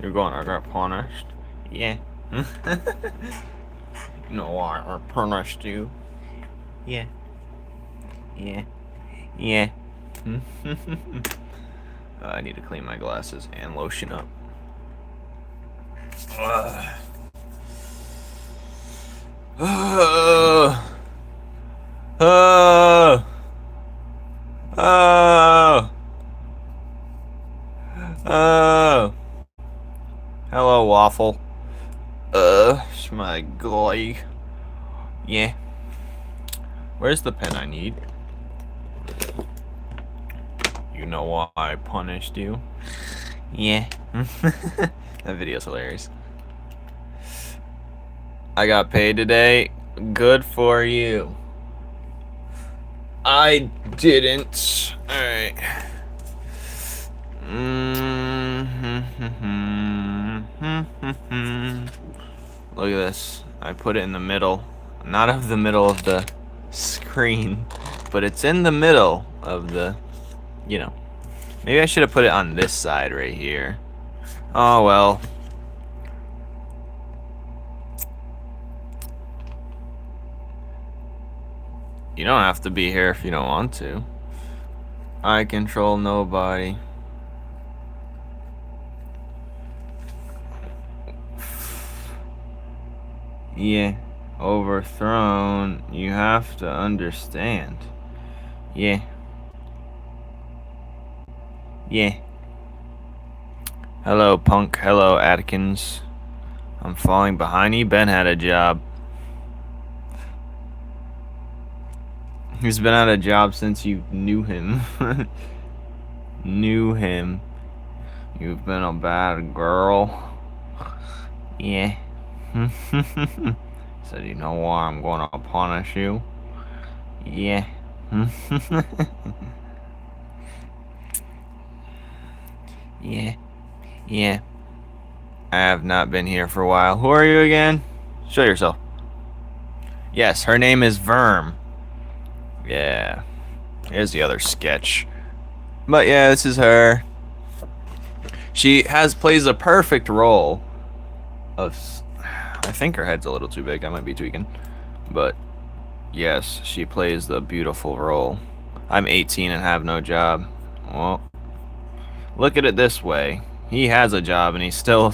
You're going to get punished. Yeah. You know why I punished you? Yeah. Yeah. Yeah. I need to clean my glasses and lotion up. Uh, uh, uh, uh. Hello, Waffle. It's my guy. Yeah. Where's the pen I need? You know why I punished you? Yeah. That video's hilarious. I got paid today. Good for you. I didn't. Alright. Look at this. I put it in the middle. Not of the middle of the screen, but it's in the middle of the, you know. Maybe I should have put it on this side right here. Oh well. You don't have to be here if you don't want to. I control nobody. Yeah. Overthrown. You have to understand. Yeah. Yeah. Hello, punk. Hello, Atkins. I'm falling behind you. Ben had a job. He's been at a job since you knew him. Knew him. You've been a bad girl. Yeah. Said, you know why I'm gonna punish you? Yeah. Yeah. Yeah. I have not been here for a while. Who are you again? Show yourself. Yes, her name is Verm. Yeah. Here's the other sketch. But yeah, this is her. She plays a perfect role of. I think her head's a little too big. I might be tweaking. But yes, she plays the beautiful role. I'm 18 and have no job. Well, look at it this way. He has a job and he's still.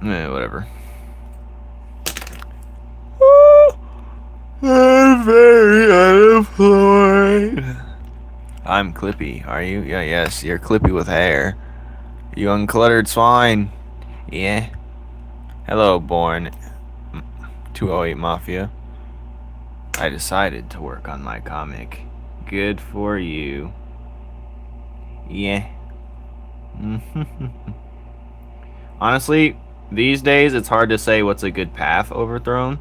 Whatever. I'm very unemployed. I'm Clippy. Are you? Yeah, yes. You're Clippy with hair. You uncluttered swine. Yeah. Hello, born 208 Mafia. I decided to work on my comic. Good for you. Yeah. Honestly, these days it's hard to say what's a good path overthrown.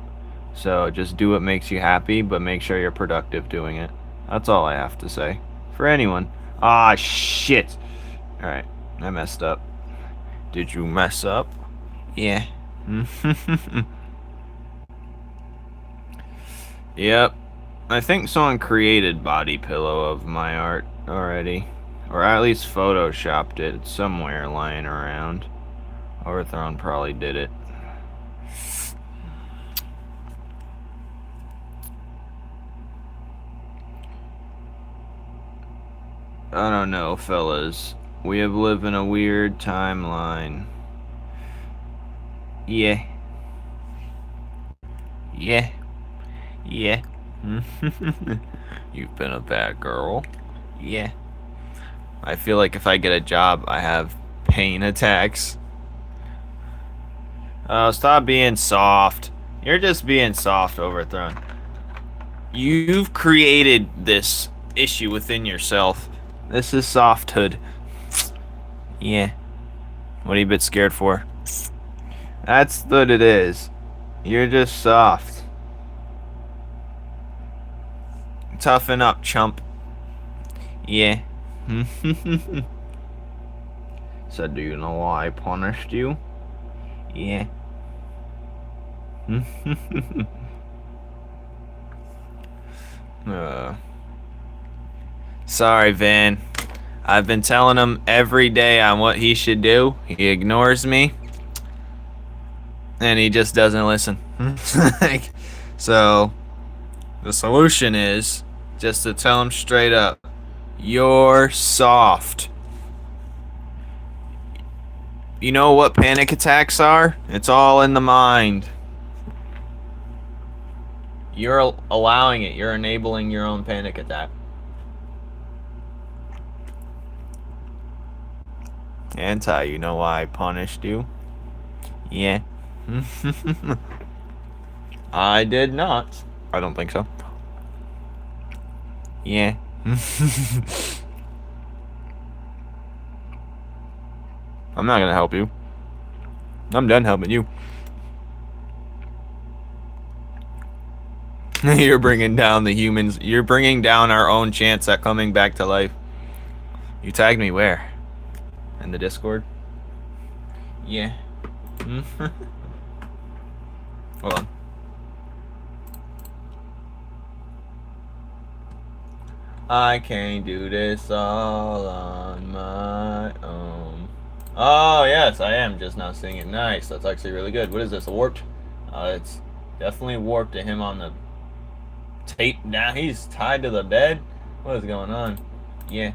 So just do what makes you happy, but make sure you're productive doing it. That's all I have to say. For anyone. Ah, shit. Alright, I messed up. Did you mess up? Yeah. Yep. I think someone created body pillow of my art already. Or at least photoshopped it. It's somewhere lying around. Overthrown probably did it. I don't know, fellas. We have lived in a weird timeline. Yeah. Yeah. Yeah. You've been a bad girl. Yeah. I feel like if I get a job, I have pain attacks. Oh, stop being soft. You're just being soft, Overthrown. You've created this issue within yourself. This is softhood. Yeah. What are you a bit scared for? That's what it is. You're just soft. Toughen up, chump. Yeah. So do you know why I punished you? Yeah. Sorry, Van. I've been telling him every day on what he should do. He ignores me, and he just doesn't listen. Like, so the solution is just to tell him straight up, you're soft. You know what panic attacks are? It's all in the mind. You're allowing it. You're enabling your own panic attack. Anti, you know why I punished you? Yeah. I did not. I don't think so. Yeah. I'm not gonna help you. I'm done helping you. You're bringing down the humans. You're bringing down our own chance at coming back to life. You tagged me where? In the Discord? Yeah. Hold on. I can't do this all on my own. Oh, yes, I am just now seeing it. Nice. That's actually really good. What is this? A warped? It's definitely warped to him on the tape. Now he's tied to the bed? What is going on? Yeah.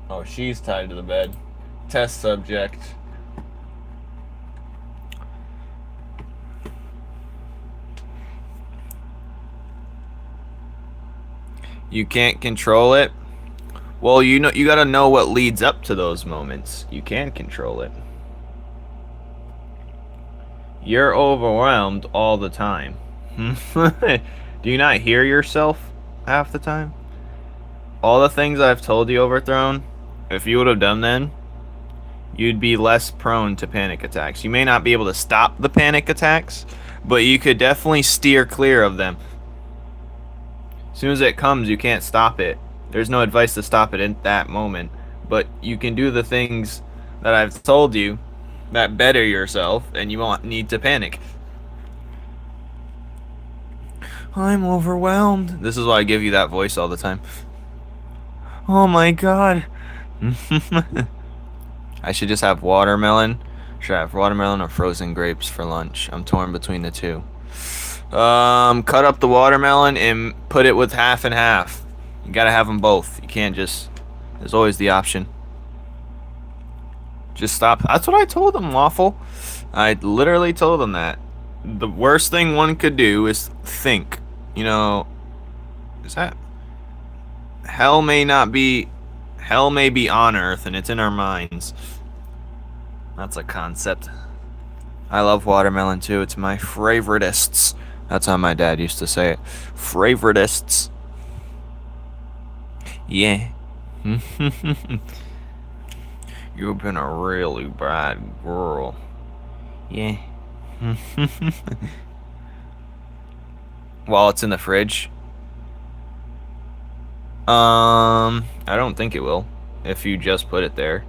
Oh, she's tied to the bed. Test subject. You can't control it? Well, you gotta know what leads up to those moments. You can control it. You're overwhelmed all the time. Do you not hear yourself half the time? All the things I've told you, Overthrown, if you would have done then, you'd be less prone to panic attacks. You may not be able to stop the panic attacks, but you could definitely steer clear of them. As soon as it comes, you can't stop it. There's no advice to stop it in that moment, but you can do the things that I've told you that better yourself, and you won't need to panic. I'm overwhelmed. This is why I give you that voice all the time. Oh my god. I should just have watermelon. Should I have watermelon or frozen grapes for lunch? I'm torn between the two. Cut up the watermelon and put it with half and half. You gotta have them both. You can't just... There's always the option. Just stop. That's what I told them, Waffle. I literally told them that. The worst thing one could do is think. You know... Is that... Hell may not be... Hell may be on Earth, and it's in our minds. That's a concept. I love watermelon, too. It's my favoritests. That's how my dad used to say it. Favoritests. Yeah. You've been a really bad girl. Yeah. While it's in the fridge. I don't think it will. If you just put it there.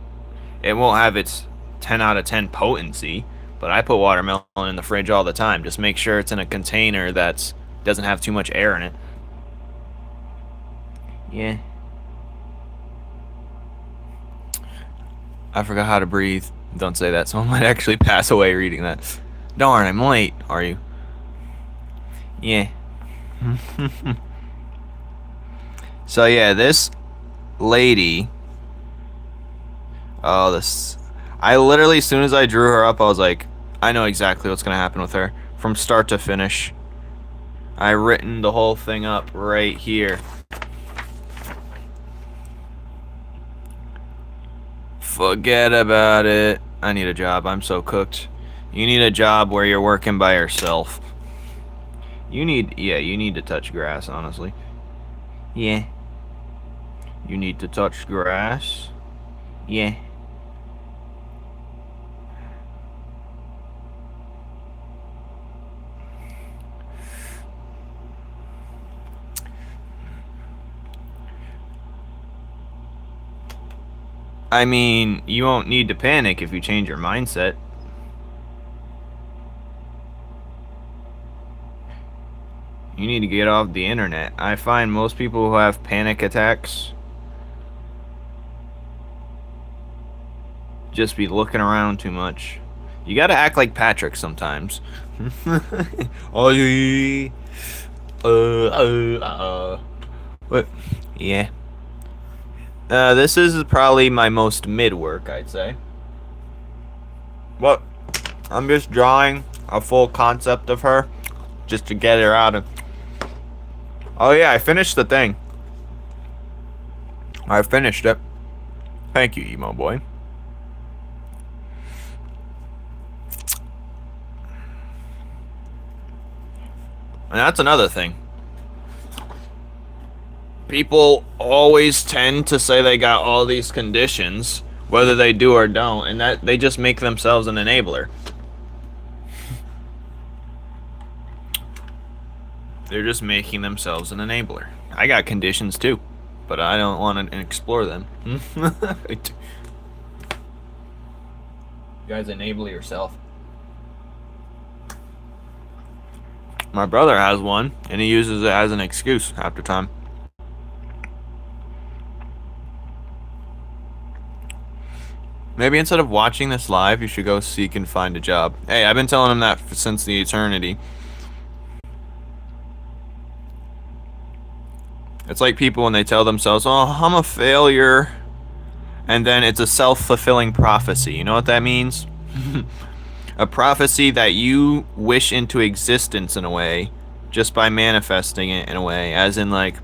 It won't have its 10 out of 10 potency. But I put watermelon in the fridge all the time. Just make sure it's in a container that doesn't have too much air in it. Yeah. I forgot how to breathe. Don't say that. Someone might actually pass away reading that. Darn, I'm late. Are you? Yeah. So yeah, this lady... Oh, this... I literally, as soon as I drew her up, I was like, I know exactly what's going to happen with her. From start to finish. I written the whole thing up right here. Forget about it. I need a job. I'm so cooked. You need a job where you're working by yourself. You need to touch grass, honestly. Yeah. You need to touch grass. Yeah. I mean, you won't need to panic if you change your mindset. You need to get off the internet. I find most people who have panic attacks just be looking around too much. You gotta act like Patrick sometimes. Oh, yeah. What? Yeah. This is probably my most mid work, I'd say. What? I'm just drawing a full concept of her, just to get her out of. Oh yeah, I finished the thing. I finished it. Thank you, emo boy. And that's another thing. People always tend to say they got all these conditions, whether they do or don't, and that they just make themselves an enabler. They're just making themselves an enabler. I got conditions too, but I don't want to explore them. You guys enable yourself. My brother has one, and he uses it as an excuse half the time. Maybe instead of watching this live, you should go seek and find a job. Hey, I've been telling him that since the eternity. It's like people when they tell themselves, oh, I'm a failure. And then it's a self-fulfilling prophecy. You know what that means? A prophecy that you wish into existence in a way, just by manifesting it in a way. As in, like,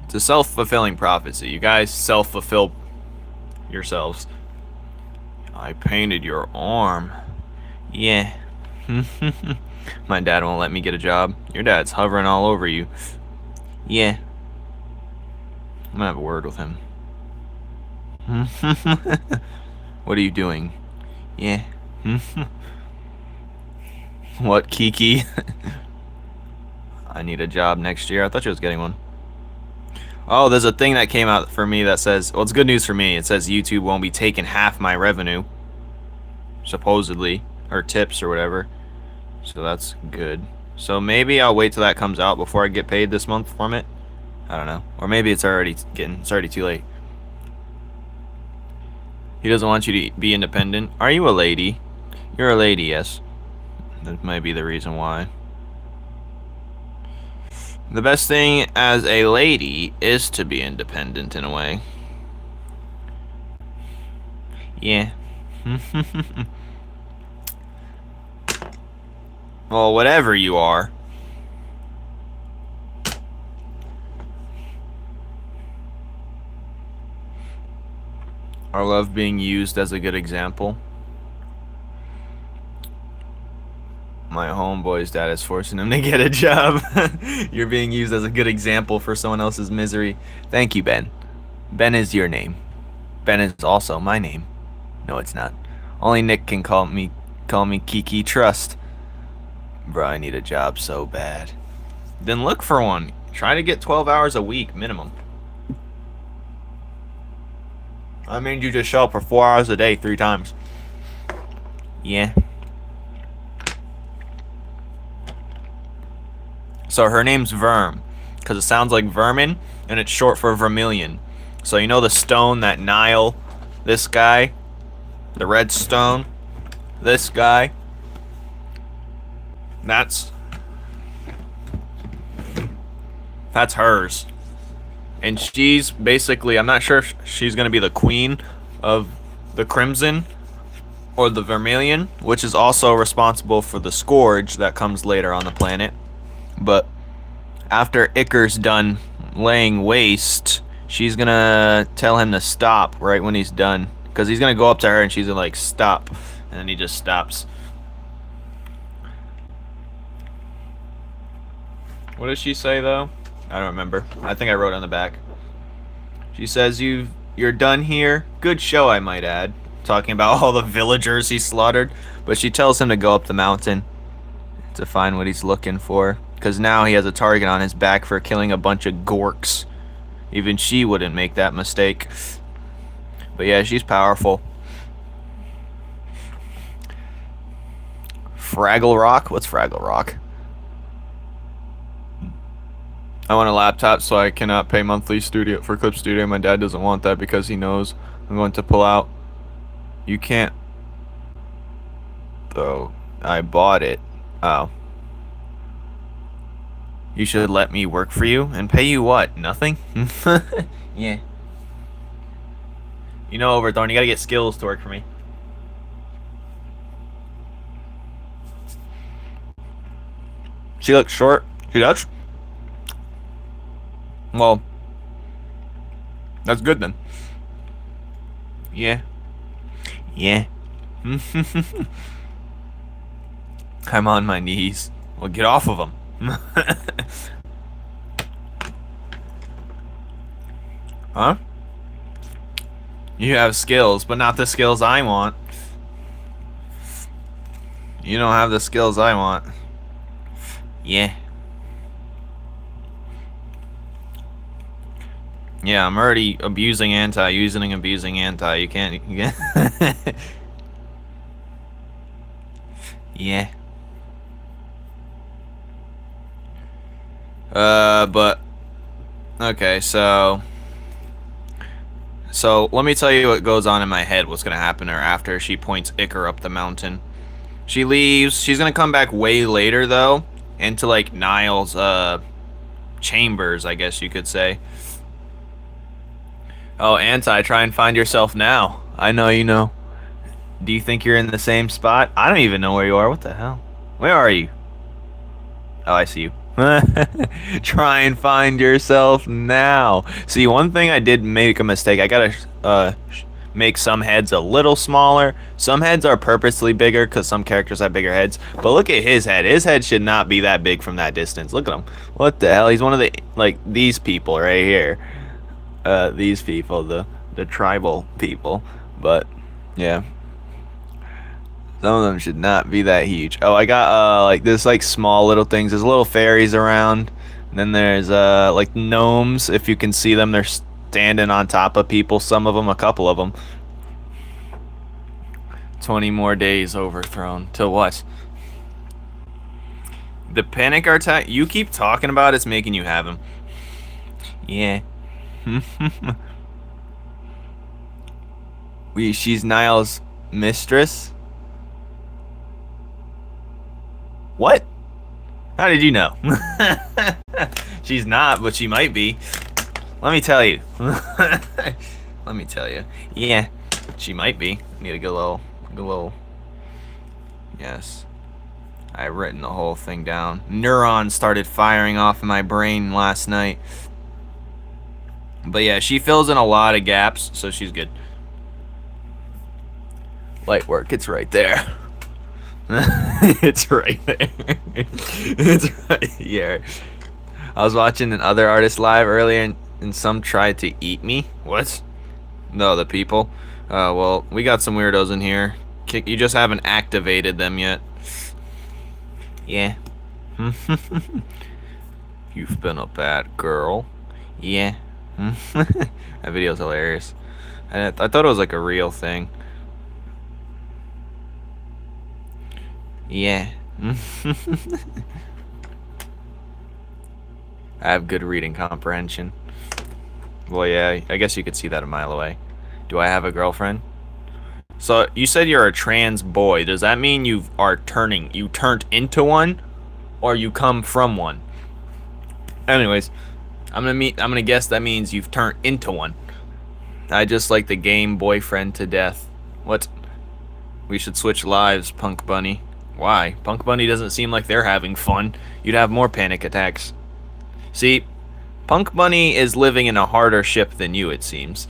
it's a self-fulfilling prophecy. You guys self-fulfill yourselves. I painted your arm. Yeah. My dad won't let me get a job. Your dad's hovering all over you. Yeah. I'm gonna have a word with him. What are you doing? Yeah. What, Kiki? I need a job next year. I thought you was getting one. Oh, there's a thing that came out for me that says, well, it's good news for me. It says YouTube won't be taking half my revenue, supposedly, or tips or whatever. So that's good. So maybe I'll wait till that comes out before I get paid this month from it. I don't know. Or maybe it's already too late. He doesn't want you to be independent. Are you a lady? You're a lady, yes. That might be the reason why. The best thing as a lady is to be independent in a way. Yeah. Well, whatever you are. I love being used as a good example. My homeboy's dad is forcing him to get a job. You're being used as a good example for someone else's misery. Thank you, Ben. Ben is your name. Ben is also my name. No, it's not. Only Nick can call me Kiki Trust. Bro, I need a job so bad. Then look for one. Try to get 12 hours a week minimum. I mean, you just show up for 4 hours a day 3 times. Yeah. So her name's Verm, because it sounds like vermin, and it's short for vermilion. So you know the stone that Nile, this guy, the red stone, this guy, that's hers. And she's basically, I'm not sure if she's going to be the queen of the crimson or the vermilion, which is also responsible for the scourge that comes later on the planet. But after Icar's done laying waste, she's gonna tell him to stop right when he's done. Because he's gonna go up to her and she's gonna like, stop. And then he just stops. What does she say though? I don't remember. I think I wrote on the back. She says, you're done here. Good show, I might add. Talking about all the villagers he slaughtered. But she tells him to go up the mountain to find what he's looking for. Because now he has a target on his back for killing a bunch of gorks. Even she wouldn't make that mistake. But yeah, she's powerful. Fraggle Rock? What's Fraggle Rock? I want a laptop so I cannot pay monthly studio for Clip Studio. My dad doesn't want that because he knows I'm going to pull out. You can't, though. I bought it. Oh. You should let me work for you and pay you what? Nothing? Yeah. You know, Overthorn, you gotta get skills to work for me. She looks short. She does? Well, that's good then. Yeah. Yeah. I'm on my knees. Well, get off of them. Huh? You have skills, but not the skills I want. You don't have the skills I want. Yeah. Yeah, I'm already abusing anti, using and abusing anti. You can't. Yeah. But okay, so let me tell you what goes on in my head. What's gonna happen to her after she points Icar up the mountain? She leaves. She's gonna come back way later though, into like Nile's chambers, I guess you could say. Oh, Anti, try and find yourself now. I know you know. Do you think you're in the same spot? I don't even know where you are. What the hell? Where are you? Oh, I see you. Try and find yourself now. See, one thing I did make a mistake. I gotta make some heads a little smaller. Some heads are purposely bigger because some characters have bigger heads. But look at his head. His head should not be that big from that distance. Look at him. What the hell? He's one of the, like, these people right here. These people, the tribal people. But, yeah. Some of them should not be that huge. Oh, I got like this like small little things. There's little fairies around. And then there's like gnomes. If you can see them, they're standing on top of people. Some of them, a couple of them. 20 more days overthrown. Till what? The panic attack you keep talking about, it's making you have him. Yeah. She's Nile's mistress. What? How did you know? She's not, but she might be. Let me tell you. Let me tell you. Yeah, she might be. Need a good little. Yes. I've written the whole thing down. Neurons started firing off in my brain last night. But yeah, she fills in a lot of gaps, so she's good. Light work, it's right there. It's right there. It's right here. I was watching another artist live earlier, and some tried to eat me. What? No, the people. Well, we got some weirdos in here. You just haven't activated them yet. Yeah. You've been a bad girl. Yeah. That video's hilarious. I thought it was like a real thing. Yeah. I have good reading comprehension. Well, yeah, I guess you could see that a mile away. Do I have a girlfriend? So, you said you're a trans boy. Does that mean you turned into one? Or you come from one? Anyways, I'm gonna guess that means you've turned into one. I just like the game boyfriend to death. What? We should switch lives, Punk Bunny. Why? Punk Bunny doesn't seem like they're having fun. You'd have more panic attacks. See, Punk Bunny is living in a harder ship than you, it seems.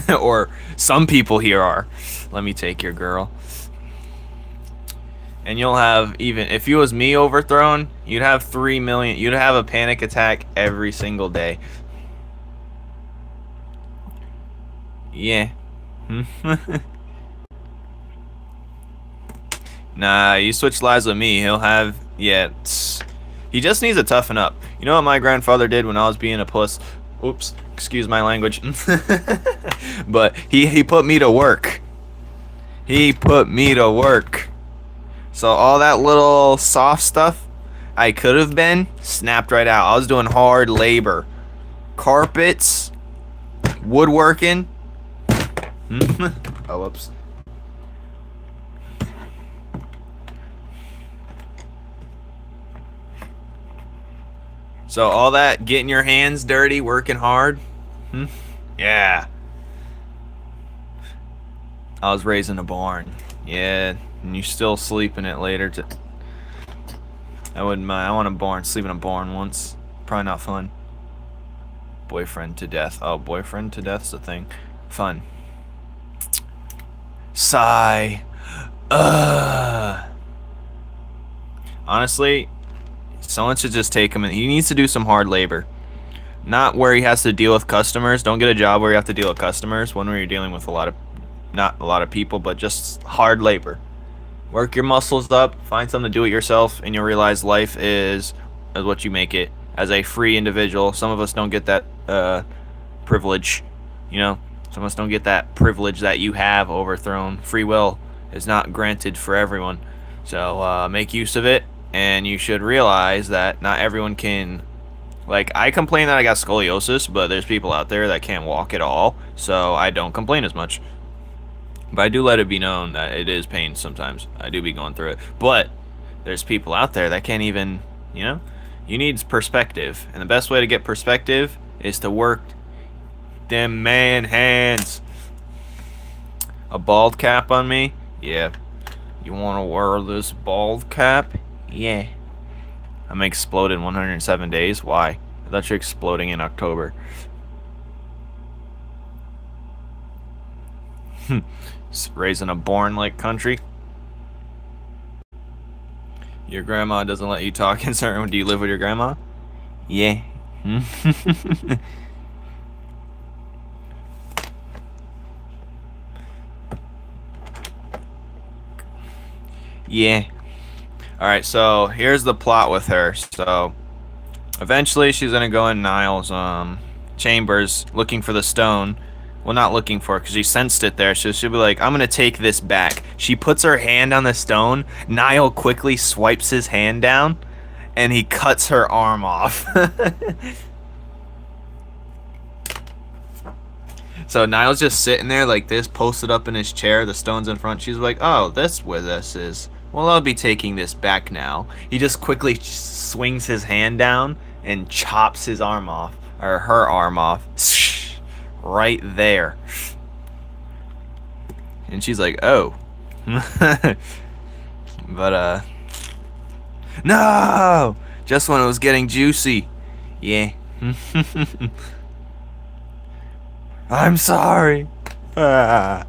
Or some people here are. Let me take your girl. And you'll have, even if you was me overthrown, you'd have 3 million. You'd have a panic attack every single day. Yeah. Nah, you switch lives with me, he'll have, yeah, he just needs to toughen up. You know what my grandfather did when I was being a puss? Oops, excuse my language. But he put me to work. He put me to work. So all that little soft stuff, I could have been, snapped right out. I was doing hard labor. Carpets, woodworking. Oh, whoops. So all that getting your hands dirty, working hard. Yeah. I was raising a barn. Yeah, and you still sleep in it later. I wouldn't mind. I want a barn. Sleep in a barn once. Probably not fun. Boyfriend to death. Oh, boyfriend to death's a thing. Fun. Sigh. Honestly, someone should just take him in. He needs to do some hard labor. Not where he has to deal with customers. Don't get a job where you have to deal with customers. One where you're dealing with not a lot of people, but just hard labor. Work your muscles up. Find something to do it yourself, and you'll realize life is what you make it. As a free individual, some of us don't get that privilege. You know, some of us don't get that privilege that you have overthrown. Free will is not granted for everyone. So make use of it, and you should realize that not everyone can. Like, I complain that I got scoliosis, but there's people out there that can't walk at all, so I don't complain as much. But I do let it be known that it is pain sometimes. I do be going through it. But there's people out there that can't even, you know? You need perspective. And the best way to get perspective is to work them man hands. A bald cap on me? Yeah. You want to wear this bald cap? Yeah. I'm explode in 107 days? Why? I thought you're exploding in October. Raising a born-like country. Your grandma doesn't let you talk in certain. Do you live with your grandma? Yeah. Yeah. Alright, so here's the plot with her. So eventually she's gonna go in Nile's chambers looking for the stone. Well, not looking for it, because she sensed it there. So she'll be like, I'm going to take this back. She puts her hand on the stone. Nile quickly swipes his hand down, and he cuts her arm off. So Nile's just sitting there like this, posted up in his chair. The stone's in front. She's like, oh, that's where this is. Well, I'll be taking this back now. He just quickly swings his hand down and chops his arm off, or her arm off. Right there. And she's like, oh. But no, just when it was getting juicy. Yeah. I'm sorry. I'm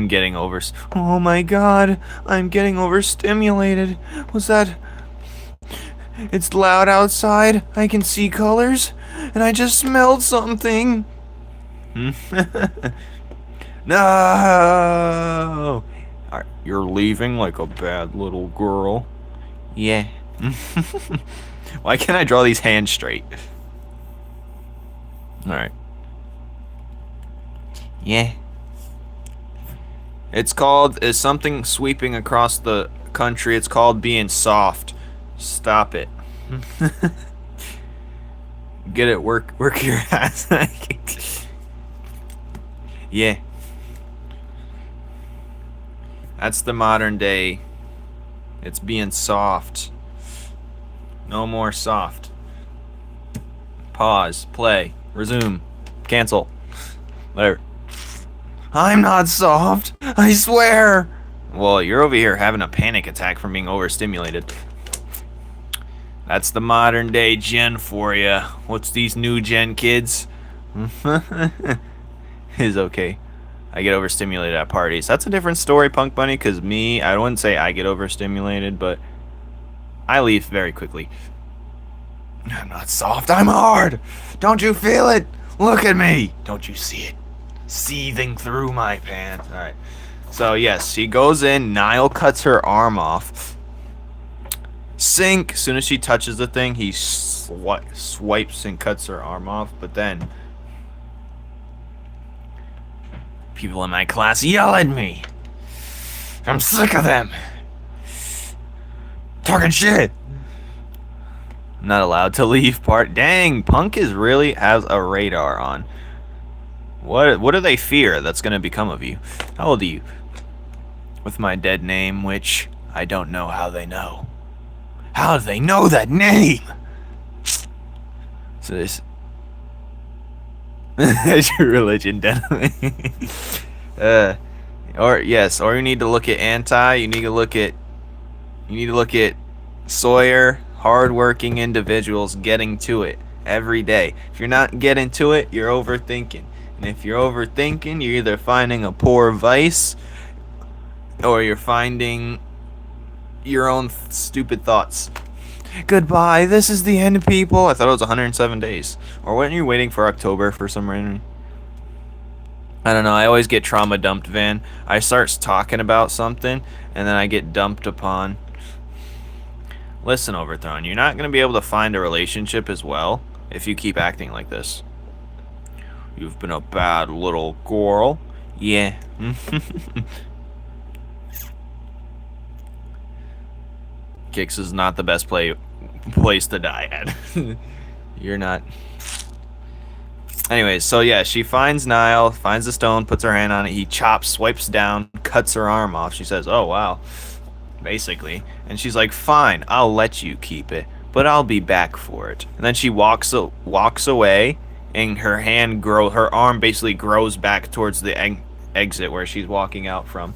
getting oh my god, I'm getting overstimulated. Was that? It's loud outside. I can see colors. And I just smelled something. No! You're leaving like a bad little girl. Yeah. Why can't I draw these hands straight? Alright. Yeah. It's called, is something sweeping across the country. It's called being soft. Stop it. Get it, work your ass. Yeah. That's the modern day. It's being soft. No more soft. Pause, play, resume, cancel. Whatever. I'm not soft, I swear. Well, you're over here having a panic attack from being overstimulated. That's the modern day gen for you. What's these new gen kids? Is okay. I get overstimulated at parties. That's a different story, Punk Bunny, because me, I wouldn't say I get overstimulated, but I leave very quickly. I'm not soft, I'm hard. Don't you feel it? Look at me. Don't you see it? Seething through my pants. Alright. So, yes, she goes in. Nile cuts her arm off. Sink. As soon as she touches the thing, he swipes and cuts her arm off. But then people in my class yell at me. I'm sick of them. Talking shit. Not allowed to leave part. Dang, Punk really has a radar on. What do they fear that's gonna become of you? How old are you? With my dead name, which I don't know how they know. How do they know that name? So this is your religion, definitely. Or yes, or you need to look at anti. You need to look at Sawyer, hardworking individuals getting to it every day. If you're not getting to it, you're overthinking. And if you're overthinking, you're either finding a poor vice or you're finding your own stupid thoughts. Goodbye, this is the end, people. I thought it was 107 days. Or weren't you waiting for October for some reason? I don't know, I always get trauma dumped, Van. I start talking about something, and then I get dumped upon. Listen, Overthrown, you're not going to be able to find a relationship as well if you keep acting like this. You've been a bad little girl. Yeah. Kix is not the best place to die at. You're not. Anyways, so yeah, she finds Nile, finds the stone, puts her hand on it. He chops, swipes down, cuts her arm off. She says, "Oh wow," basically, and she's like, "Fine, I'll let you keep it, but I'll be back for it." And then she walks away, and her arm basically grows back towards the exit where she's walking out from.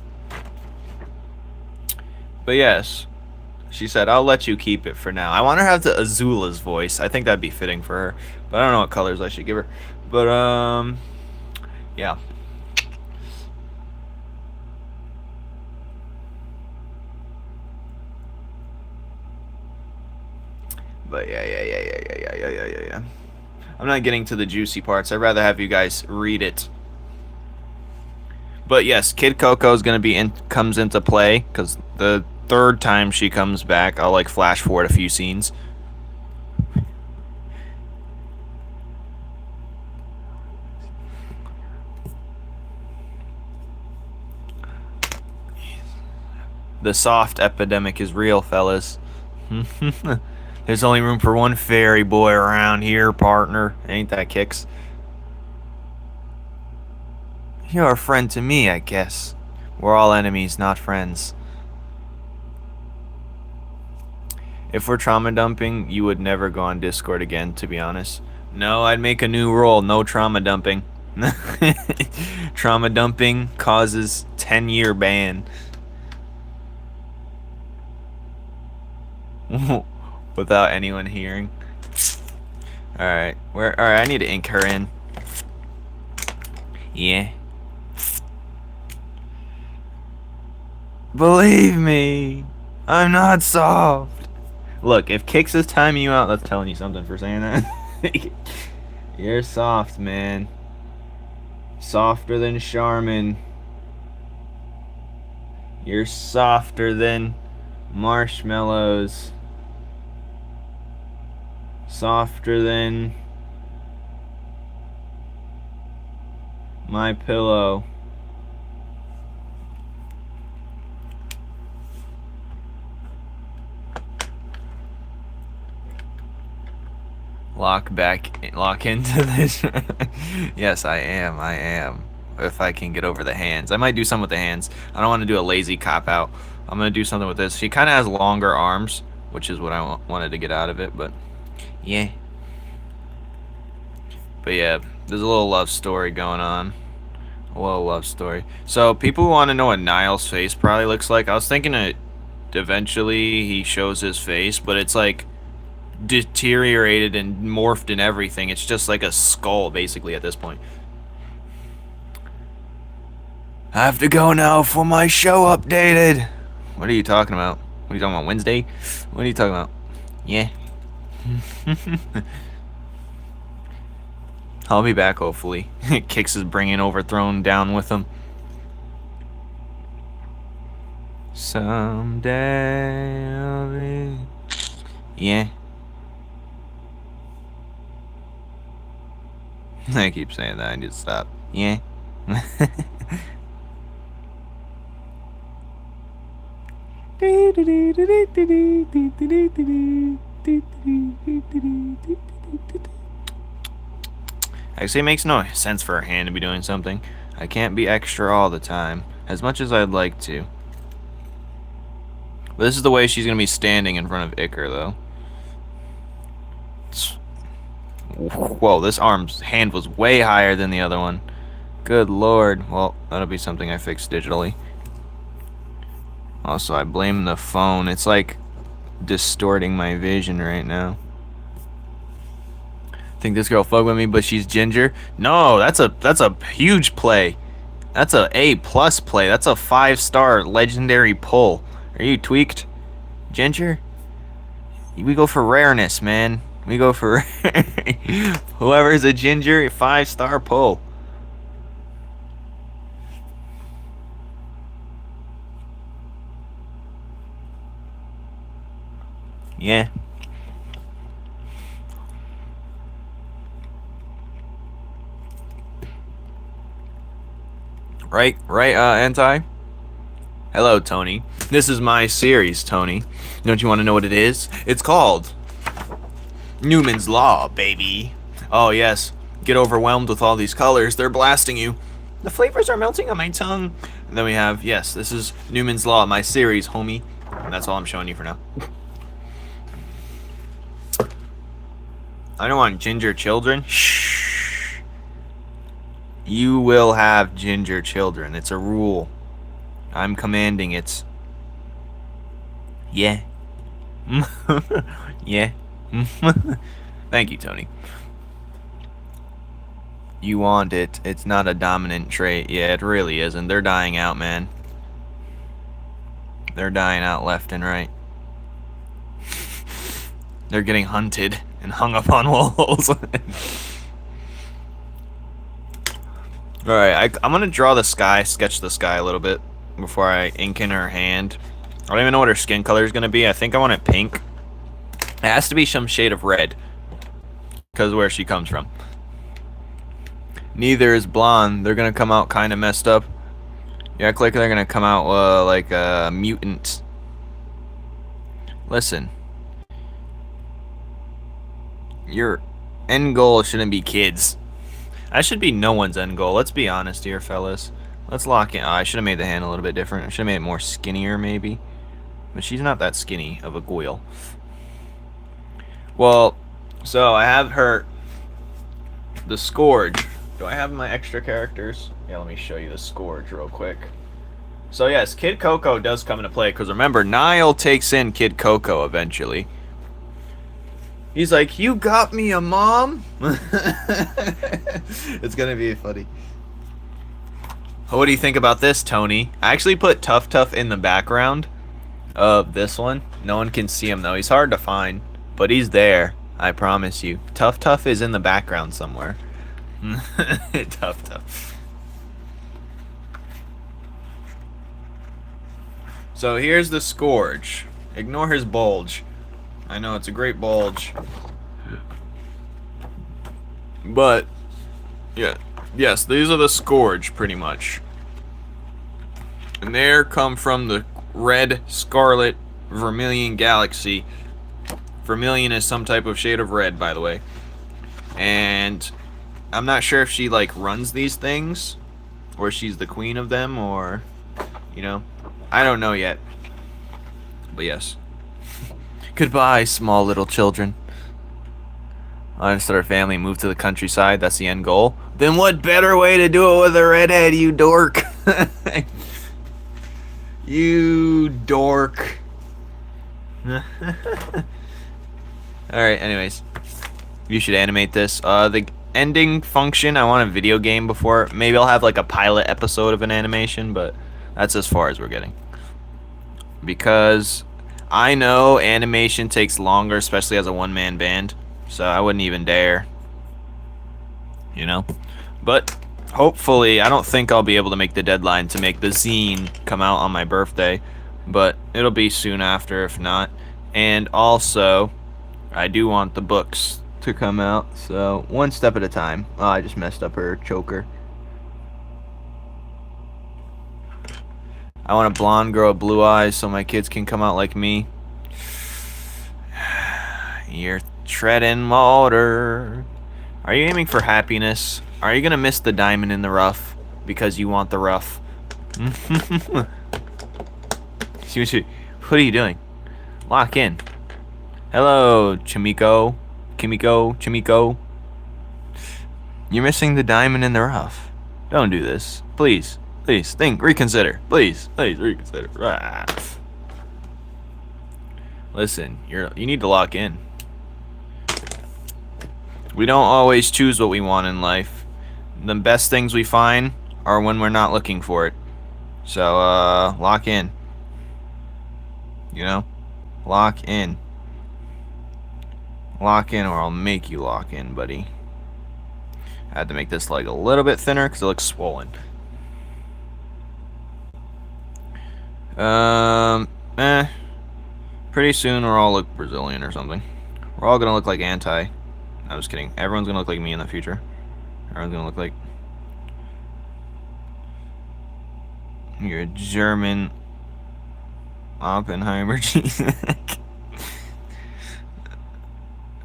But yes, she said, "I'll let you keep it for now." I want her to have the Azula's voice. I think that'd be fitting for her, but I don't know what colors I should give her. But yeah. But yeah. I'm not getting to the juicy parts. I'd rather have you guys read it. But yes, Kid Coco is gonna comes into play because the third time she comes back, I'll like flash forward a few scenes. The soft epidemic is real, fellas. There's only room for one fairy boy around here, partner. Ain't that Kix? You're a friend to me, I guess. We're all enemies, not friends. If we're trauma dumping, you would never go on Discord again, to be honest. No, I'd make a new rule. No trauma dumping. Trauma dumping causes 10-year ban. Without anyone hearing. Alright. Alright, I need to ink her in. Yeah. Believe me, I'm not soft. Look, if Kix is timing you out, that's telling you something for saying that. You're soft, man. Softer than Charmin. You're softer than marshmallows. Softer than my pillow. Lock into this. Yes, I am. If I can get over the hands. I might do some with the hands. I don't want to do a lazy cop-out. I'm going to do something with this. She kind of has longer arms, which is what I wanted to get out of it, but yeah. But yeah, there's a little love story going on. A little love story. So, people want to know what Nile's face probably looks like. I was thinking that eventually he shows his face, but it's like deteriorated and morphed and everything. It's just like a skull basically at this point. I have to go now for my show updated. What are you talking about? What are you talking about, Wednesday? What are you talking about? Yeah. I'll be back hopefully. Kix is bringing Overthrown down with him. Someday I'll be... Yeah. I keep saying that. I need to stop. Yeah. Actually, it makes no sense for her hand to be doing something. I can't be extra all the time, as much as I'd like to. But this is the way she's going to be standing in front of Iker, though. Whoa, this arm's hand was way higher than the other one. Good lord. Well, that'll be something I fix digitally. Also, I blame the phone. It's like distorting my vision right now. Think this girl fuck with me, but she's ginger? No, that's a huge play. That's a A+ play. That's a 5-star legendary pull. Are you tweaked, ginger? We go for rareness, man. We go for whoever's a ginger, 5-star pull. Yeah. Right, Anti? Hello, Tony. This is my series, Tony. Don't you want to know what it is? It's called Numen's Law, baby. Oh, yes. Get overwhelmed with all these colors. They're blasting you. The flavors are melting on my tongue. And then we have, yes, this is Numen's Law, my series, homie. And that's all I'm showing you for now. I don't want ginger children. Shh. You will have ginger children. It's a rule. I'm commanding it. Yeah. Yeah. Thank you, Tony. You want it. It's not a dominant trait. Yeah, it really isn't. They're dying out, man. They're dying out left and right. They're getting hunted and hung up on walls. Alright, I'm gonna draw the sky, sketch the sky a little bit before I ink in her hand. I don't even know what her skin color is gonna be. I think I want it pink. It has to be some shade of red, because of where she comes from. Neither is blonde. They're gonna come out kind of messed up. You act like they're gonna come out like a mutant. Listen. Your end goal shouldn't be kids. That should be no one's end goal. Let's be honest here, fellas. Let's lock in. Oh, I should have made the hand a little bit different. I should have made it more skinnier, maybe. But she's not that skinny of a goyle. Well, so I have her... The Scourge. Do I have my extra characters? Yeah, let me show you the Scourge real quick. So yes, Kid Coco does come into play. Because remember, Nile takes in Kid Coco eventually. He's like, you got me a mom? It's gonna be funny. What do you think about this, Tony? I actually put Tough Tough in the background of this one. No one can see him, though. He's hard to find. But he's there. I promise you. Tough Tough is in the background somewhere. Tough Tough. So here's the Scourge. Ignore his bulge. I know, it's a great bulge. But, yeah. Yes, these are the Scourge, pretty much. And they come from the red, scarlet, vermilion galaxy. Vermilion is some type of shade of red, by the way. And I'm not sure if she, like, runs these things. Or she's the queen of them, or, you know. I don't know yet. But yes. Goodbye, small little children. I want to start a family and move to the countryside. That's the end goal. Then what better way to do it with a redhead, you dork? You dork. Alright, anyways. You should animate this. The ending function, I want a video game before. Maybe I'll have like a pilot episode of an animation, but that's as far as we're getting. Because I know animation takes longer, especially as a one-man band, so I wouldn't even dare, you know. But hopefully, I don't think I'll be able to make the deadline to make the zine come out on my birthday, but it'll be soon after if not. And also, I do want the books to come out, so one step at a time. Oh, I just messed up her choker. I want a blonde girl with blue eyes so my kids can come out like me. You're treading water. Are you aiming for happiness? Are you gonna miss the diamond in the rough because you want the rough? What are you doing? Lock in. Hello, Chimiko. Chimiko. You're missing the diamond in the rough. Don't do this. Please. Please, think. Reconsider. Please. Please, reconsider. Listen, you need to lock in. We don't always choose what we want in life. The best things we find are when we're not looking for it. So, lock in. You know? Lock in. Lock in or I'll make you lock in, buddy. I had to make this leg a little bit thinner because it looks swollen. Pretty soon we'll all look Brazilian or something. We're all gonna look like anti. I was kidding. Everyone's gonna look like me in the future. Everyone's gonna look like... You're a German Oppenheimer.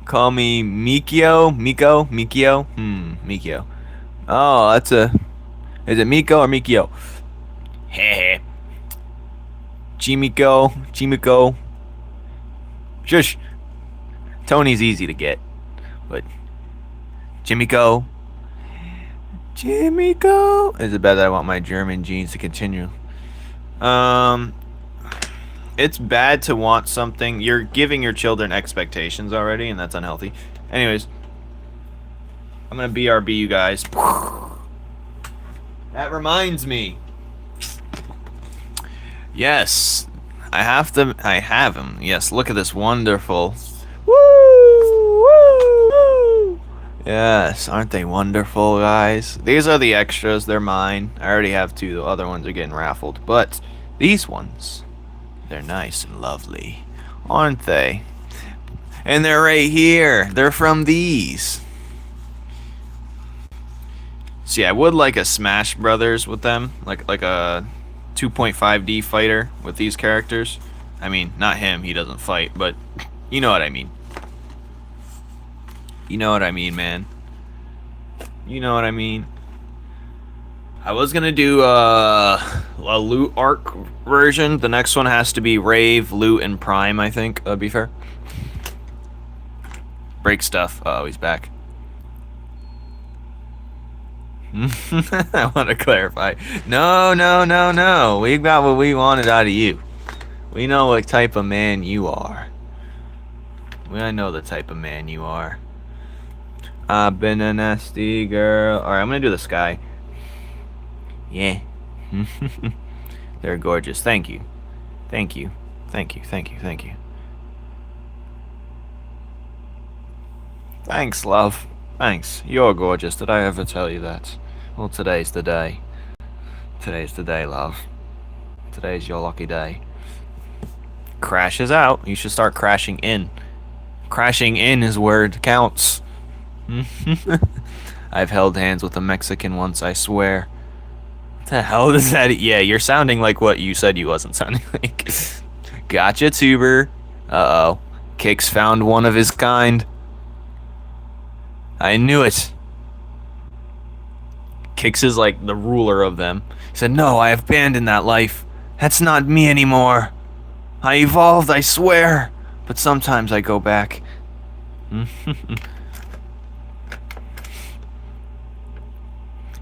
Call me Mikio? Mikio? Mikio. Oh, that's a... Is it Miko or Mikio? Heh. Chimiko. Shush. Tony's easy to get. But... Chimiko. Is it bad that I want my German genes to continue? It's bad to want something. You're giving your children expectations already, and that's unhealthy. Anyways, I'm gonna BRB you guys. That reminds me. Yes, I have him. Yes, look at this wonderful. Woo! Yes, aren't they wonderful, guys? These are the extras. They're mine. I already have two. The other ones are getting raffled, but these ones. They're nice and lovely, aren't they? And they're right here. They're from these. See, I would like a Smash Brothers with them, like a 2.5D fighter with these characters. I mean, not him. He doesn't fight, but you know what I mean. You know what I mean, man. You know what I mean. I was gonna do a loot arc version. The next one has to be Rave, Loot, and Prime, I think. That'd be fair. Break stuff. Oh, he's back. I want to clarify. No. We got what we wanted out of you. We know what type of man you are. I know the type of man you are. I've been a nasty girl. Alright, I'm gonna do the sky. Yeah. They're gorgeous. Thank you. Thank you. Thanks, love. Thanks. You're gorgeous. Did I ever tell you that? Well, today's the day. Today's the day, love. Today's your lucky day. Crashes out. You should start crashing in. Crashing in is where it counts. I've held hands with a Mexican once, I swear. What the hell does that... Yeah, you're sounding like what you said you wasn't sounding like. Gotcha, tuber. Uh-oh. Kix found one of his kind. I knew it. Kix is like the ruler of them. He said, no, I abandoned that life. That's not me anymore. I evolved, I swear. But sometimes I go back.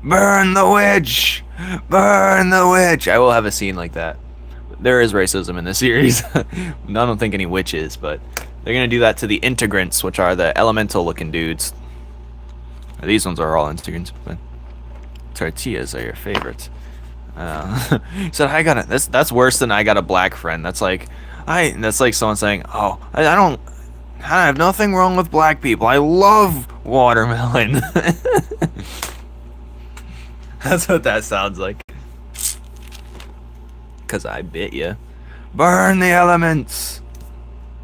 Burn the witch! Burn the witch! I will have a scene like that. There is racism in this series. I don't think any witches, but they're gonna do that to the integrants, which are the elemental looking dudes. These ones are all integrants, but tortillas are your favorites. So I got that's worse than I got a black friend. That's like someone saying, oh, I have nothing wrong with black people. I love watermelon. That's what that sounds like. Cause I bit ya. Burn the elements.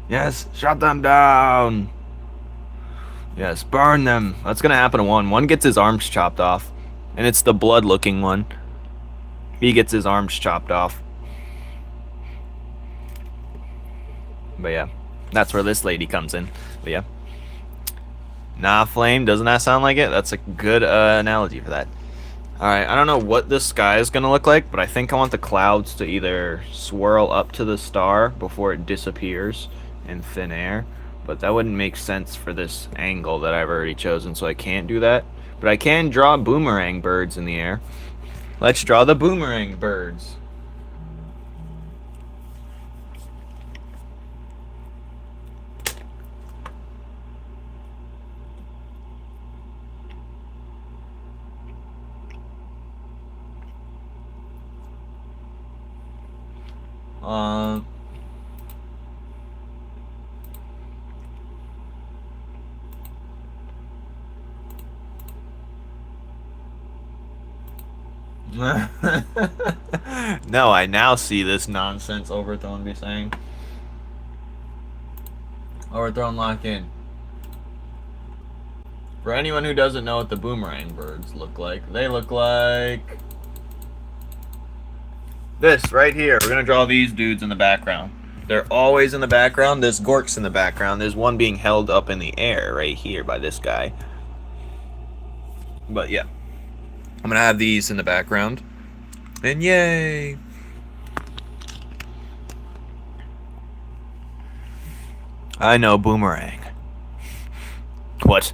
Yes, shut them down. Yes, burn them. That's gonna happen to one. One gets his arms chopped off, and it's the blood-looking one. He gets his arms chopped off. But yeah, that's where this lady comes in. But yeah. Nah, flame, doesn't that sound like it? That's a good analogy for that. Alright, I don't know what this sky is going to look like, but I think I want the clouds to either swirl up to the star before it disappears in thin air. But that wouldn't make sense for this angle that I've already chosen, so I can't do that. But I can draw boomerang birds in the air. Let's draw the boomerang birds. Um... No, I now see this nonsense Overthrown be saying. Overthrown lock in. For anyone who doesn't know what the boomerang birds look like, they look like this right here. We're gonna draw these dudes in the background. They're always in the background. There's Gorks in the background. There's one being held up in the air right here by this guy. But yeah, I'm gonna have these in the background. And yay! I know boomerang. What?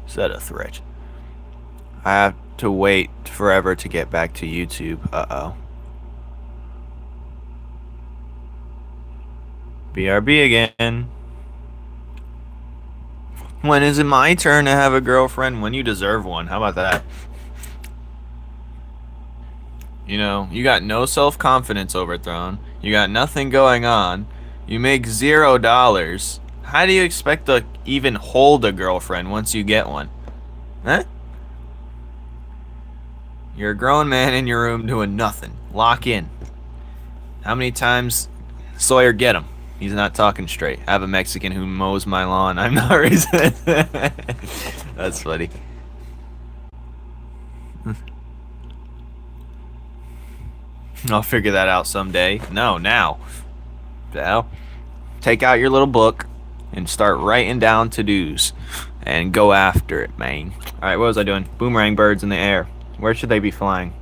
Is that a threat? I have to wait forever to get back to YouTube. Uh-oh. BRB again. When is it my turn to have a girlfriend? When you deserve one. How about that? You know, you got no self-confidence, Overthrown. You got nothing going on. You make $0. How do you expect to even hold a girlfriend once you get one? Huh? You're a grown man in your room doing nothing. Lock in. How many times Sawyer get him? He's not talking straight. I have a Mexican who mows my lawn. I'm not reason. That's funny. I'll figure that out someday. No, now. Now, take out your little book and start writing down to-dos and go after it, man. Alright, what was I doing? Boomerang birds in the air. Where should they be flying?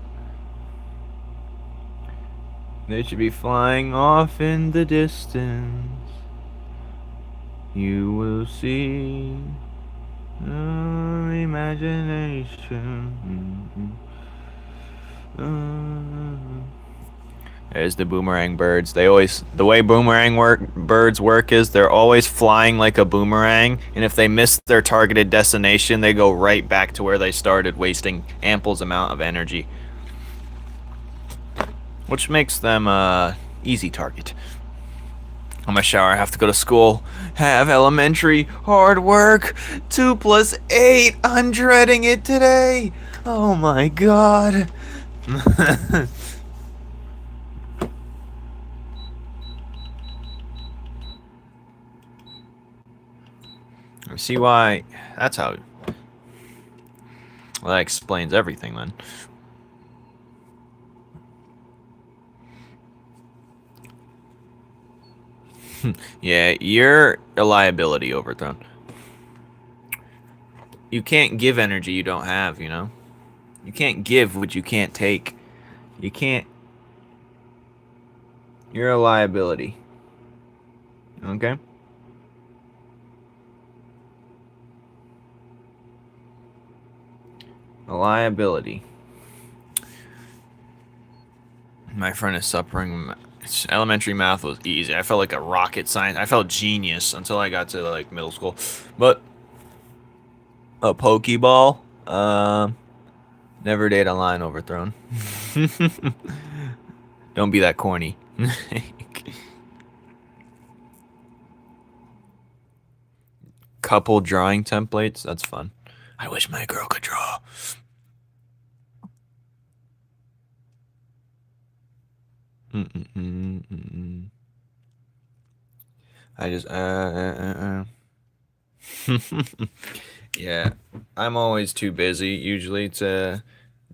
They should be flying off in the distance. You will see imagination. There's the boomerang birds. They always, the way birds work is they're always flying like a boomerang, and if they miss their targeted destination, they go right back to where they started, wasting ample amount of energy, which makes them easy target. I'm gonna shower. I have to go to school. Have elementary. Hard work. 2 plus 8. I'm dreading it today. Oh my god. See why? That's how. Well, that explains everything then. Yeah, you're a liability, Overthrown. You can't give energy you don't have, you know? You can't give what you can't take. You can't. You're a liability. Okay? A liability. My friend is suffering. Elementary math was easy. I felt like a rocket science. I felt genius until I got to like middle school. But a Pokeball, never date online, Overthrown. Don't be that corny. Couple drawing templates. That's fun. I wish my girl could draw. I just yeah, I'm always too busy usually to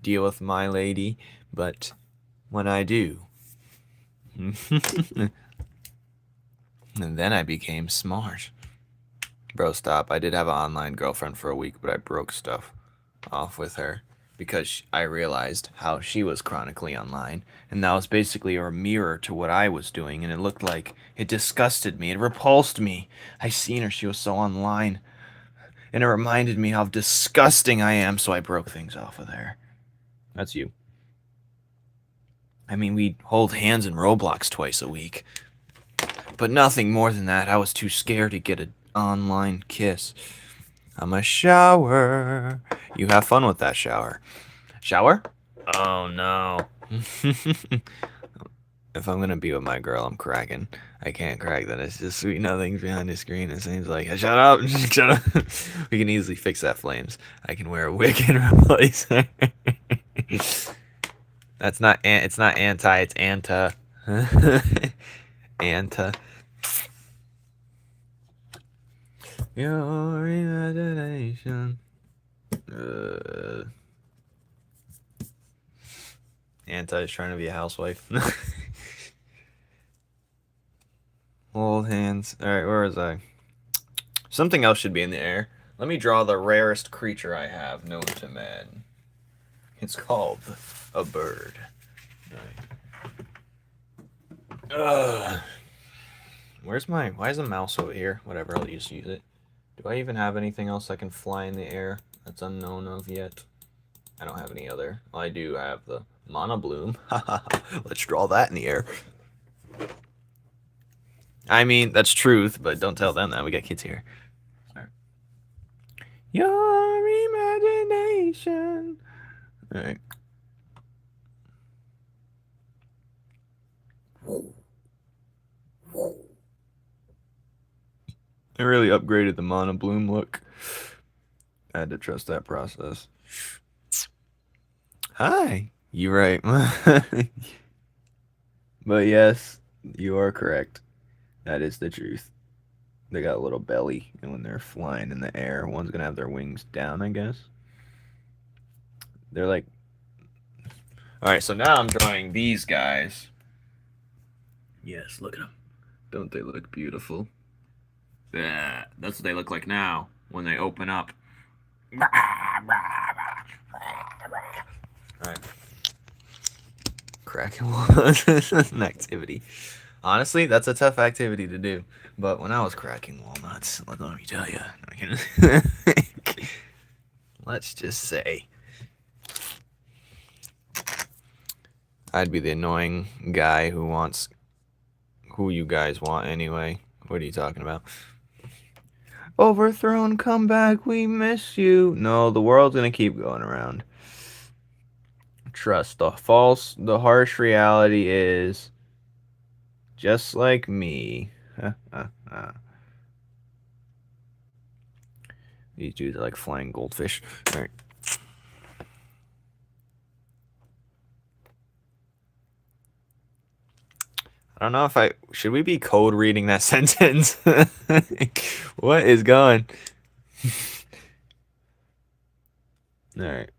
deal with my lady, but when I do, And then I became smart. Bro, stop. I did have an online girlfriend for a week, but I broke stuff off with her because I realized how she was chronically online. And that was basically a mirror to what I was doing. And it looked like it disgusted me. It repulsed me. I seen her. She was so online. And it reminded me how disgusting I am. So I broke things off with her. That's you. I mean, we hold hands in Roblox twice a week. But nothing more than that. I was too scared to get an online kiss. I'm a shower. You have fun with that shower. Shower? Oh no. If I'm gonna be with my girl, I'm cracking. I can't crack that. It's just sweet nothings behind the screen. It seems like shut up, shut up. We can easily fix that, Flames. I can wear a wig and replace her. That's not. It's not anti. It's anta. Anta. Your imagination. Anta is trying to be a housewife. Hold hands. Alright, where was I? Something else should be in the air. Let me draw the rarest creature I have known to man. It's called a bird. Ugh. Where's my... Why is the mouse over here? Whatever, I'll just use it. Do I even have anything else that can fly in the air that's unknown of yet? I don't have any other. Well, I do have the Mana Bloom. Let's draw that in the air. I mean, that's truth, but don't tell them that. We got kids here. Sorry. Your imagination. All right. I really upgraded the Mana Bloom look. I had to trust that process. Hi. You're right. But yes, you are correct. That is the truth. They got a little belly, and when they're flying in the air, one's gonna have their wings down, I guess. They're like... Alright, so now I'm drawing these guys. Yes, look at them. Don't they look beautiful? Yeah, that's what they look like now when they open up. Alright. Cracking walnuts. That's an activity. Honestly, that's a tough activity to do. But when I was cracking walnuts, let me tell you. Let's just say I'd be the annoying guy who wants... Who you guys want anyway? What are you talking about? Overthrown, come back, we miss you. No, the world's gonna keep going around. Trust. The harsh reality is just like me. These dudes are like flying goldfish. All right. I don't know if should we be code reading that sentence? What is going? All right.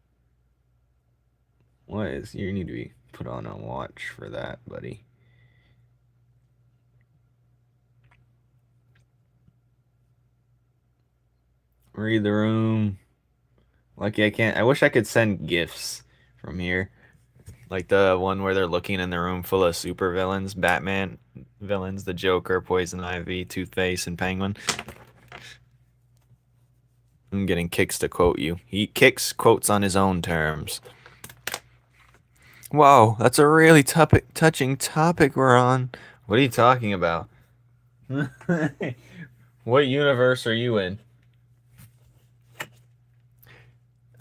What is... You need to be put on a watch for that, buddy. Read the room. Lucky I can't... I wish I could send gifts from here. Like the one where they're looking in the room full of super villains, Batman villains, the Joker, Poison Ivy, Two-Face, and Penguin. I'm getting Kicks to quote you. He Kicks quotes on his own terms. Whoa, that's a really touching topic we're on. What are you talking about? What universe are you in?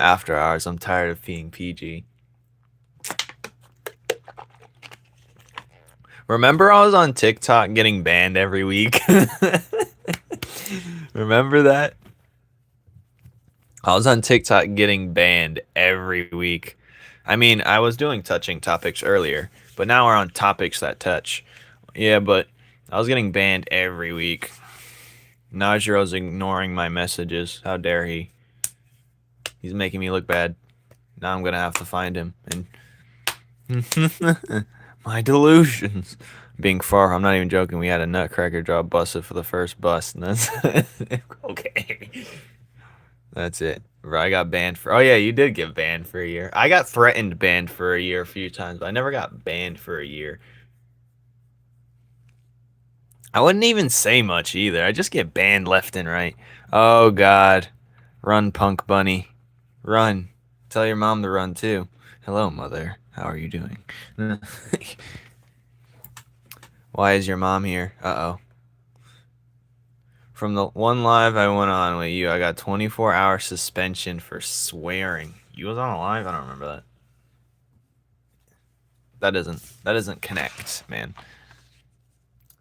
After Hours. I'm tired of being PG. Remember I was on TikTok getting banned every week? Remember that? I was on TikTok getting banned every week. I mean, I was doing touching topics earlier, but now we're on topics that touch. Yeah, but I was getting banned every week. Najiro's ignoring my messages. How dare he? He's making me look bad. Now I'm gonna have to find him. And my delusions. being far. I'm not even joking. We had a nutcracker job busted for the first bus, and that's okay. That's it. I got banned for. Oh yeah, you did get banned for a year. I got threatened banned for a year a few times, but I never got banned for a year. I wouldn't even say much either. I just get banned left and right. Oh God, run, punk bunny, run. Tell your mom to run too. Hello, mother. How are you doing? Why is your mom here? Uh-oh. From the one live I went on with you, I got 24-hour suspension for swearing. You was on a live? I don't remember that. That doesn't connect, man.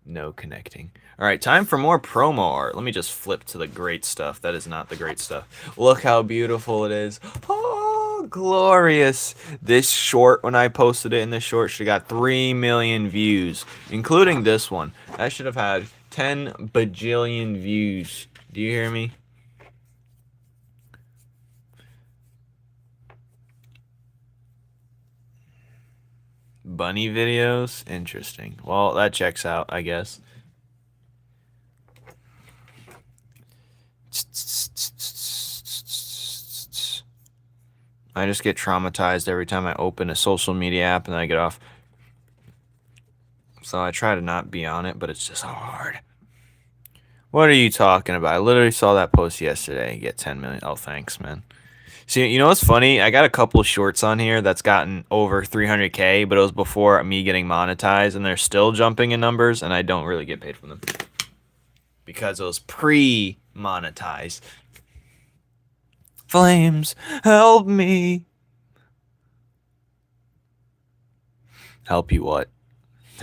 No connecting. All right, time for more promo art. Let me just flip to the great stuff. That is not the great stuff. Look how beautiful it is. Oh, glorious. This short, when I posted it in this short, should have got 3 million views, including this one. I should have had 10 bajillion views. Do you hear me? Bunny videos? Interesting. Well, that checks out, I guess. I just get traumatized every time I open a social media app and then I get off. So I try to not be on it, but it's just hard. What are you talking about? I literally saw that post yesterday. Get 10 million. Oh, thanks, man. See, you know what's funny? I got a couple of shorts on here that's gotten over 300K, but it was before me getting monetized, and they're still jumping in numbers, and I don't really get paid from them because it was pre-monetized. Flames, help me. Help you what?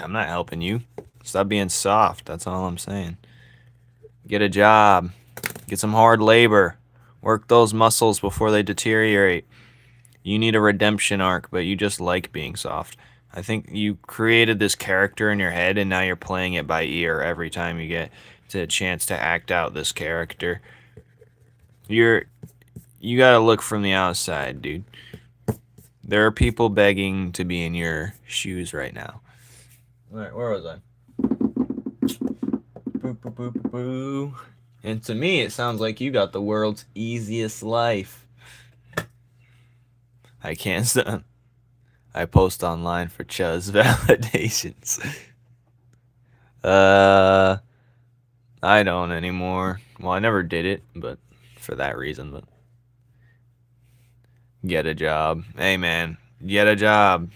I'm not helping you. Stop being soft. That's all I'm saying. Get a job. Get some hard labor. Work those muscles before they deteriorate. You need a redemption arc, but you just like being soft. I think you created this character in your head, and now you're playing it by ear every time you get to a chance to act out this character. You gotta look from the outside, dude. There are people begging to be in your shoes right now. Alright, where was I? Boo, boo, boo, boo, boo. And to me, it sounds like you got the world's easiest life. I can't stand. I post online for Chuz validations. I don't anymore. Well, I never did it, but for that reason, but get a job. Hey man, get a job.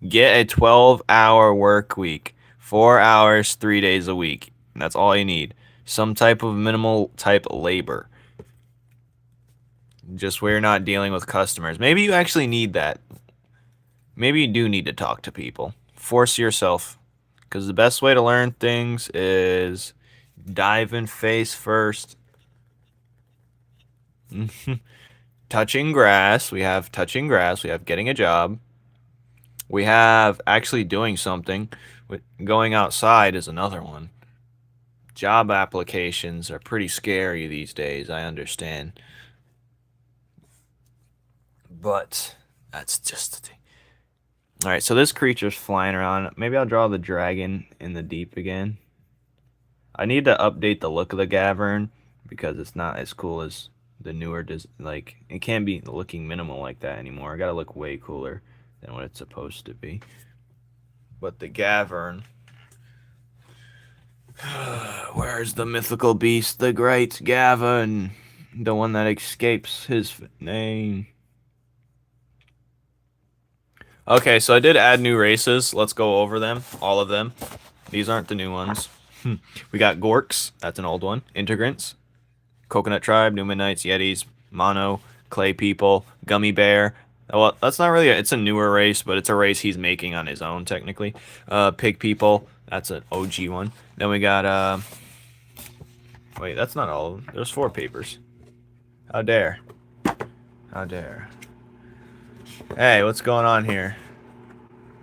Get a 12-hour work week. 4 hours, 3 days a week. That's all you need. Some type of minimal type labor. Just where you're not dealing with customers. Maybe you actually need that. Maybe you do need to talk to people. Force yourself. Because the best way to learn things is dive in face first. Touching grass. We have touching grass. We have getting a job. We have actually doing something. Going outside is another one. Job applications are pretty scary these days, I understand. But that's just the thing. Alright, so this creature's flying around. Maybe I'll draw the dragon in the deep again. I need to update the look of the Gavern because it's not as cool as the newer, like, it can't be looking minimal like that anymore. I gotta look way cooler than what it's supposed to be. But the Gavern... Where's the mythical beast, the great Gavin? The one that escapes his name. Okay, so I did add new races. Let's go over them. All of them. These aren't the new ones. We got Gorks. That's an old one. Integrants. Coconut Tribe. Numenites. Yetis. Mono. Clay People. Gummy Bear. Well, that's not really it's a newer race, but it's a race he's making on his own, technically. Pig People. That's an OG one. Then we got, wait, that's not all of them. There's 4 papers. How dare. How dare. Hey, what's going on here?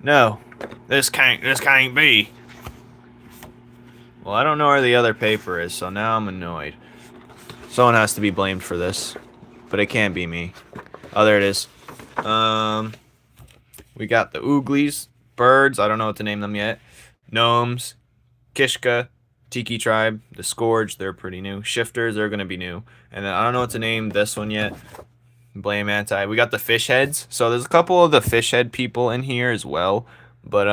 No. This can't be. Well, I don't know where the other paper is, so now I'm annoyed. Someone has to be blamed for this. But it can't be me. Oh, there it is. We got the Ooglies. Birds. I don't know what to name them yet. Gnomes, Kishka, Tiki Tribe, the Scourge, they're pretty new. Shifters, they're gonna be new. And then I don't know what to name this one yet. Blame Anti. We got the fish heads. So there's a couple of the fish head people in here as well. But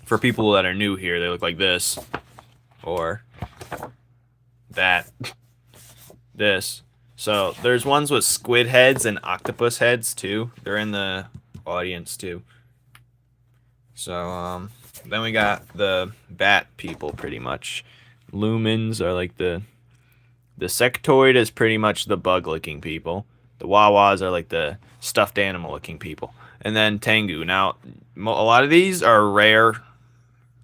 for people that are new here, they look like this. Or that. This. So there's ones with squid heads and octopus heads too. They're in the audience too. So then we got the bat people pretty much. Lumens are like the sectoid is pretty much the bug looking people. The Wawas are like the stuffed animal looking people. And then Tengu. Now a lot of these are rare,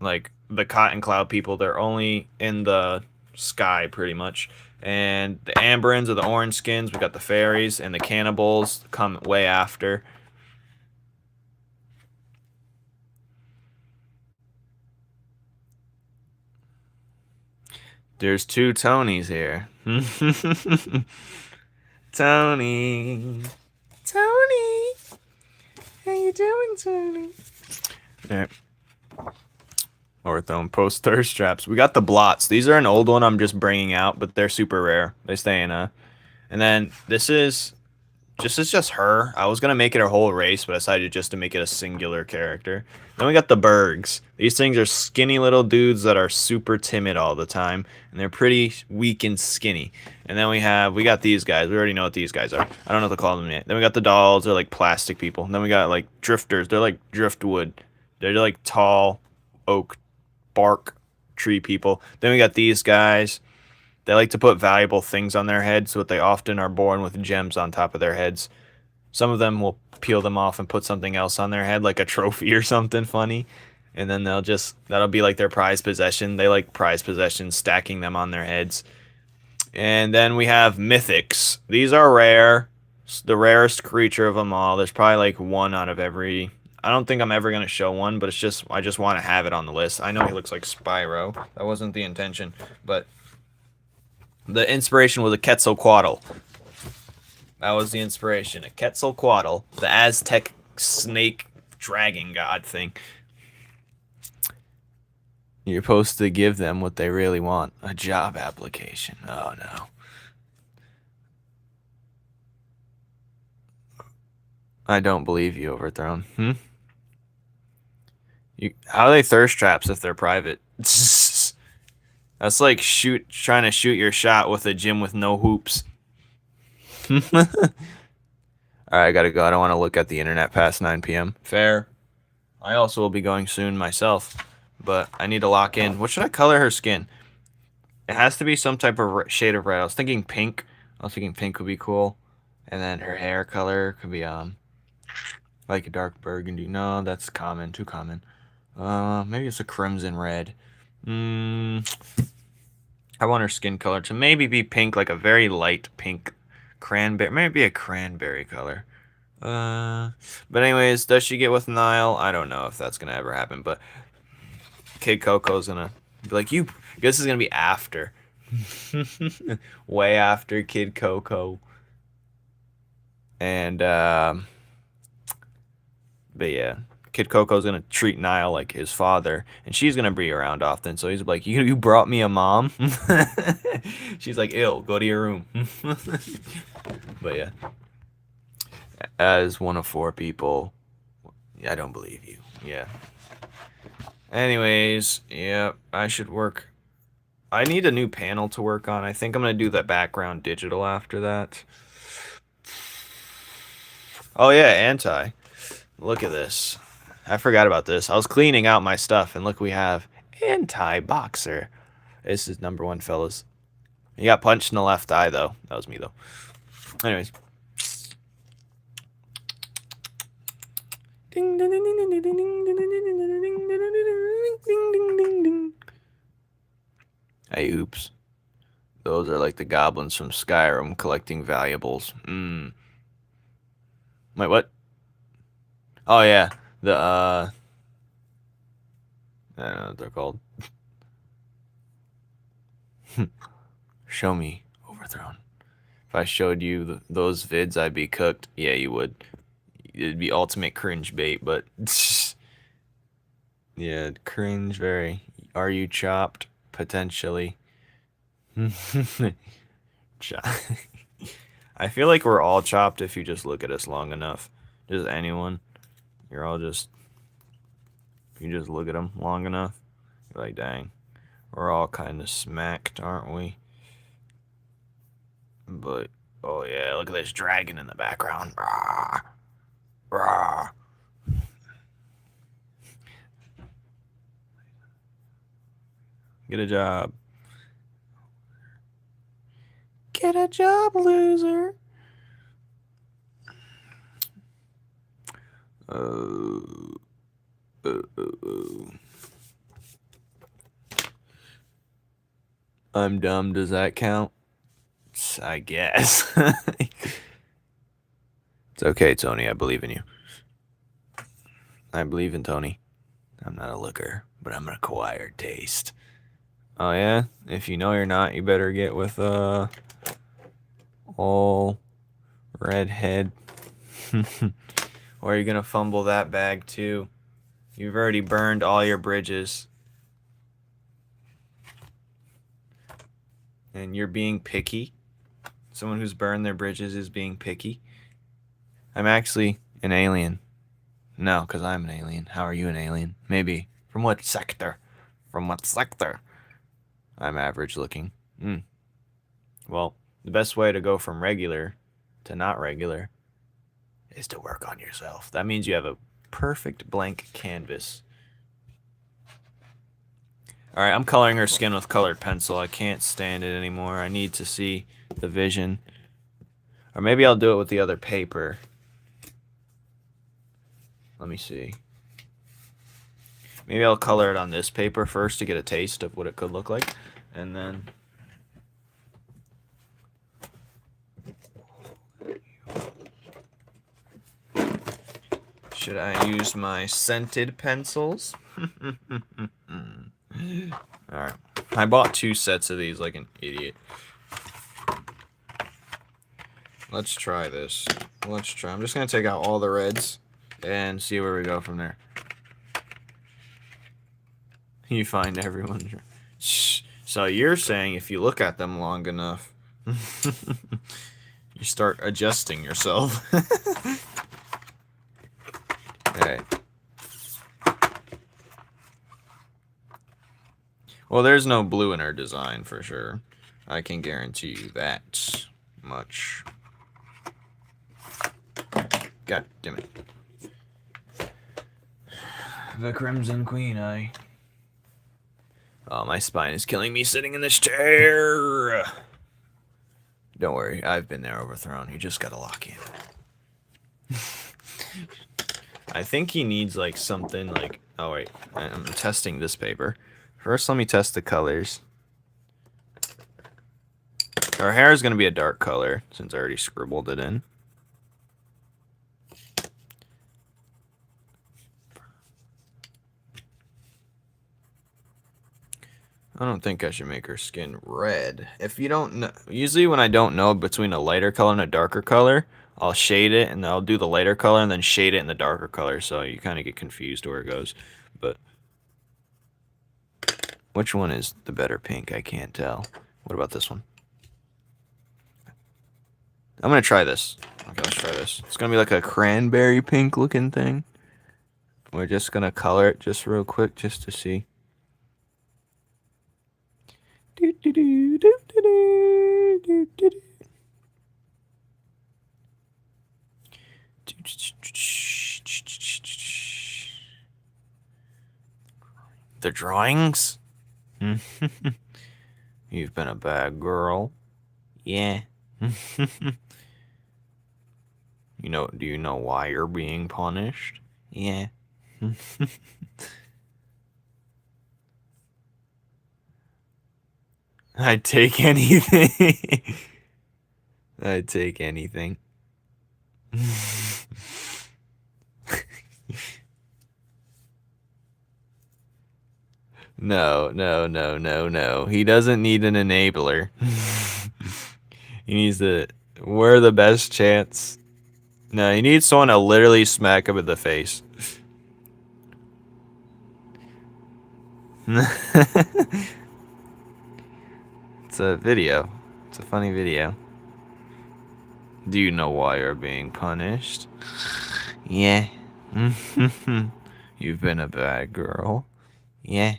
like the cotton cloud people. They're only in the sky pretty much. And the Amberins are the orange skins. We got the fairies and the cannibals come way after. There's two Tonys here. Tony. Tony. How you doing, Tony? Alright. Orthone post thirst traps. We got the blots. These are an old one I'm just bringing out, but they're super rare. They stay in a. And then this is just her. I was gonna make it a whole race, but I decided just to make it a singular character. Then we got the Bergs. These things are skinny little dudes that are super timid all the time, and they're pretty weak and skinny. And then we got these guys. We already know what these guys are. I don't know what to call them yet. Then we got the dolls. They're like plastic people. And then we got like drifters. They're like driftwood. They're like tall oak bark tree people. Then we got these guys. They like to put valuable things on their heads, so they often are born with gems on top of their heads. Some of them will peel them off and put something else on their head, like a trophy or something funny. And then that'll be like their prized possession. They like prized possessions, stacking them on their heads. And then we have mythics. These are rare. The rarest creature of them all. There's probably like one out of every. I don't think I'm ever going to show one, but I just want to have it on the list. I know he looks like Spyro. That wasn't the intention, but the inspiration was a Quetzalcoatl. That was the inspiration. A Quetzalcoatl, the Aztec snake dragon god thing. You're supposed to give them what they really want. A job application. Oh, no. I don't believe you, Overthrown. How are they thirst traps if they're private? That's like trying to shoot your shot with a gym with no hoops. Alright, I gotta go. I don't want to look at the internet past 9 p.m. Fair. I also will be going soon myself, but I need to lock in. What should I color her skin? It has to be some type of shade of red. I was thinking pink. Would be cool. And then her hair color could be like a dark burgundy. No, that's common. Too common. Maybe it's a crimson red. I want her skin color to maybe be pink, like a very light pink cranberry. Maybe a cranberry color. But anyways, does she get with Nile? I don't know if that's gonna ever happen, but Kid Coco's gonna be like, you. This is gonna be after. Way after Kid Coco. And, but yeah. Kid Coco's gonna treat Nile like his father, and she's gonna be around often. So he's like, "You brought me a mom." She's like, "Ill, go to your room." But yeah, as one of 4 people, I don't believe you. Yeah. Anyways, yeah, I should work. I need a new panel to work on. I think I'm gonna do the background digital after that. Oh yeah, anti. Look at this. I forgot about this. I was cleaning out my stuff, and look, we have anti-boxer. This is number 1, fellas. He got punched in the left eye, though. That was me, though. Anyways. Ding, ding, ding, ding, ding, ding, ding, ding, ding, ding, ding. Hey, oops. Those are like the goblins from Skyrim collecting valuables. Wait, what? Oh, yeah. I don't know what they're called. Show me, Overthrown. If I showed you those vids, I'd be cooked. Yeah, you would. It'd be ultimate cringe bait, but Yeah, cringe very. Are you chopped? Potentially. I feel like we're all chopped if you just look at us long enough. Just anyone. You're all just. If you just look at them long enough, you're like, dang. We're all kind of smacked, aren't we? But, oh yeah, look at this dragon in the background. Rah, rah. Get a job. Get a job, loser. Uh, uh, uh, uh. I'm dumb. Does that count? I guess. It's okay, Tony. I believe in you. I believe in Tony. I'm not a looker, but I'm an acquired taste. Oh yeah? If you know you're not, you better get with all redhead. Or you're gonna fumble that bag too. You've already burned all your bridges. And you're being picky. Someone who's burned their bridges is being picky. I'm actually an alien. No, because I'm an alien. How are you an alien? Maybe. From what sector? From what sector? I'm average looking. Well, the best way to go from regular to not regular is to work on yourself. That means you have a perfect blank canvas. Alright, I'm coloring her skin with colored pencil. I can't stand it anymore. I need to see the vision. Or maybe I'll do it with the other paper. Let me see. Maybe I'll color it on this paper first to get a taste of what it could look like. And then... should I use my scented pencils? Alright. I bought 2 sets of these like an idiot. Let's try this. Let's try. I'm just going to take out all the reds and see where we go from there. You find everyone. So you're saying if you look at them long enough, you start adjusting yourself. Okay. Well, there's no blue in our design for sure. I can guarantee you that much. God damn it. The Crimson Queen, Oh, my spine is killing me sitting in this chair. Don't worry, I've been there overthrown. You just gotta lock in. I think he needs like something like... Oh wait, I'm testing this paper. First, let me test the colors. Her hair is gonna be a dark color since I already scribbled it in. I don't think I should make her skin red. If you don't know, usually when I don't know between a lighter color and a darker color, I'll shade it and I'll do the lighter color and then shade it in the darker color, so you kind of get confused where it goes. But which one is the better pink? I can't tell. What about this one? I'm gonna try this. Okay, let's try this. It's gonna be like a cranberry pink looking thing. We're just gonna color it just real quick just to see. The drawings? You've been a bad girl. Yeah. Do you know why you're being punished? Yeah. I'd take anything. I'd take anything. No, no, no, no, no. He doesn't need an enabler. He needs to... We're the best chance. No, he needs someone to literally smack him in the face. It's a video. It's a funny video. Do you know why you're being punished? Yeah. You've been a bad girl. Yeah.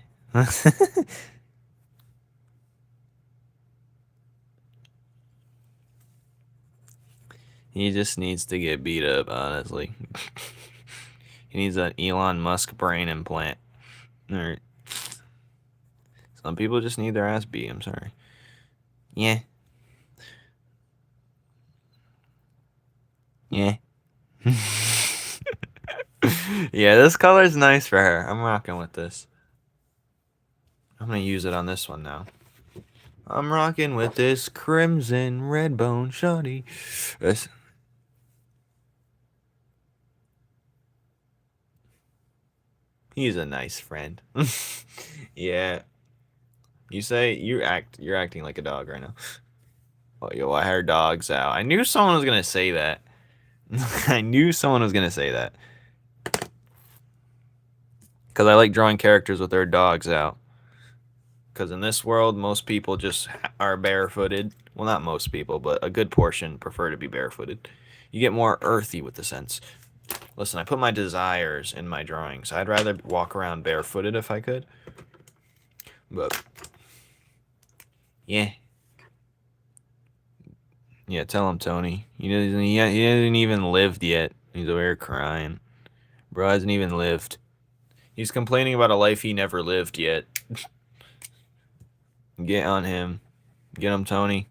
He just needs to get beat up, honestly. He needs an Elon Musk brain implant. Alright. Some people just need their ass beat, I'm sorry. Yeah. Yeah. Yeah, this color's nice for her. I'm rocking with this. I'm gonna use it on this one now. I'm rocking with this crimson red bone shoddy. He's a nice friend. Yeah. You're acting like a dog right now. Oh, yo, I heard dogs out. I knew someone was gonna say that. I knew someone was gonna say that. Because I like drawing characters with their dogs out. Because in this world, most people just are barefooted. Well, not most people, but a good portion prefer to be barefooted. You get more earthy with the sense. Listen, I put my desires in my drawings. I'd rather walk around barefooted if I could. But, yeah. Yeah, tell him, Tony. He hasn't even lived yet. He's over here crying. Bro hasn't even lived. He's complaining about a life he never lived yet. Get on him. Get him, Tony.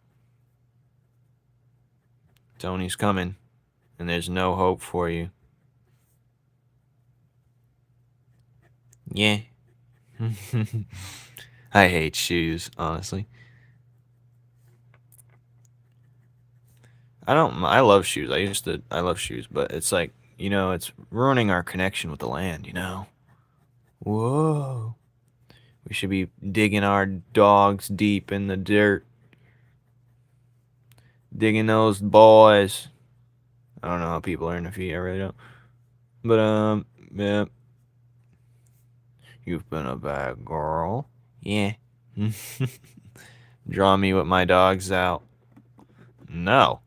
Tony's coming. And there's no hope for you. Yeah. I hate shoes, honestly. I love shoes. I love shoes, but it's like, it's ruining our connection with the land, Whoa. We should be digging our dogs deep in the dirt. Digging those boys. I don't know how people earn their feet, I really don't. But, yeah. You've been a bad girl. Yeah. Draw me with my dogs out. No.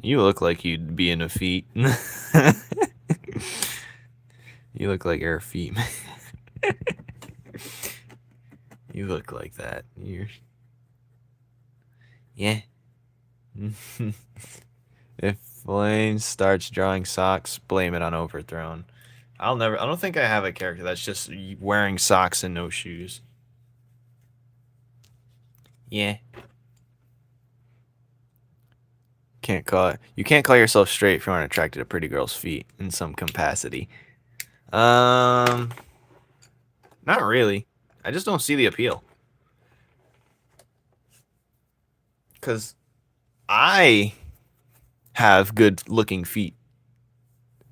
You look like you'd be in a feet. You look like you're a feet. You look like that. Yeah. If Flames starts drawing socks, blame it on Overthrown. I don't think I have a character that's just wearing socks and no shoes. Yeah. You can't call yourself straight if you aren't attracted to pretty girls' feet in some capacity. Not really. I just don't see the appeal. Cause I have good looking feet.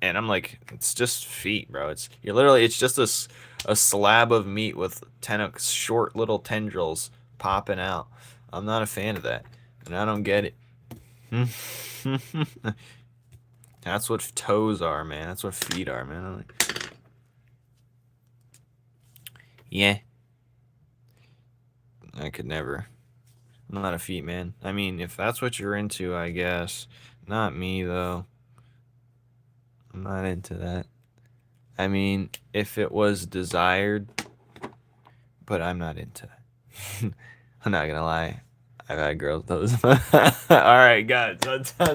And I'm like, it's just feet, bro. It's just a slab of meat with short little tendrils popping out. I'm not a fan of that. And I don't get it. That's what toes are, man. That's what feet are, man. Yeah. I could never. I'm not a feet man. I mean, if that's what you're into, I guess. Not me, though. I'm not into that. I mean, if it was desired, but I'm not into that. I'm not gonna lie. I've had girls those. Alright, guys.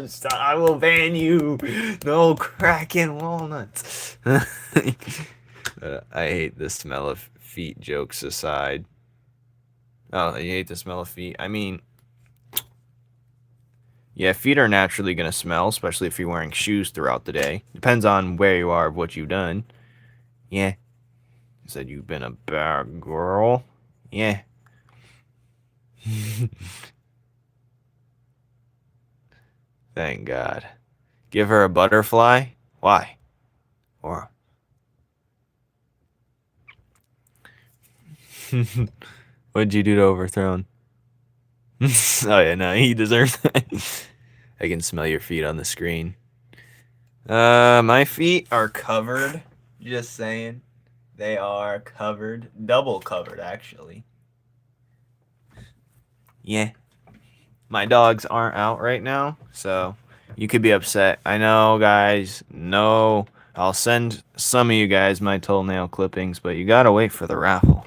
Stop. I will ban you. No cracking walnuts. I hate the smell of feet, jokes aside. Oh, you hate the smell of feet? I mean, yeah, feet are naturally going to smell, especially if you're wearing shoes throughout the day. Depends on where you are, what you've done. Yeah. You said you've been a bad girl. Yeah. Thank God. Give her a butterfly? Why? Or what'd you do to Overthrown? Oh yeah, no, he deserves that. I can smell your feet on the screen. My feet are covered. Just saying. They are covered, double covered, actually. Yeah. My dogs aren't out right now, so you could be upset. I know, guys. No. I'll send some of you guys my toenail clippings, but you gotta wait for the raffle.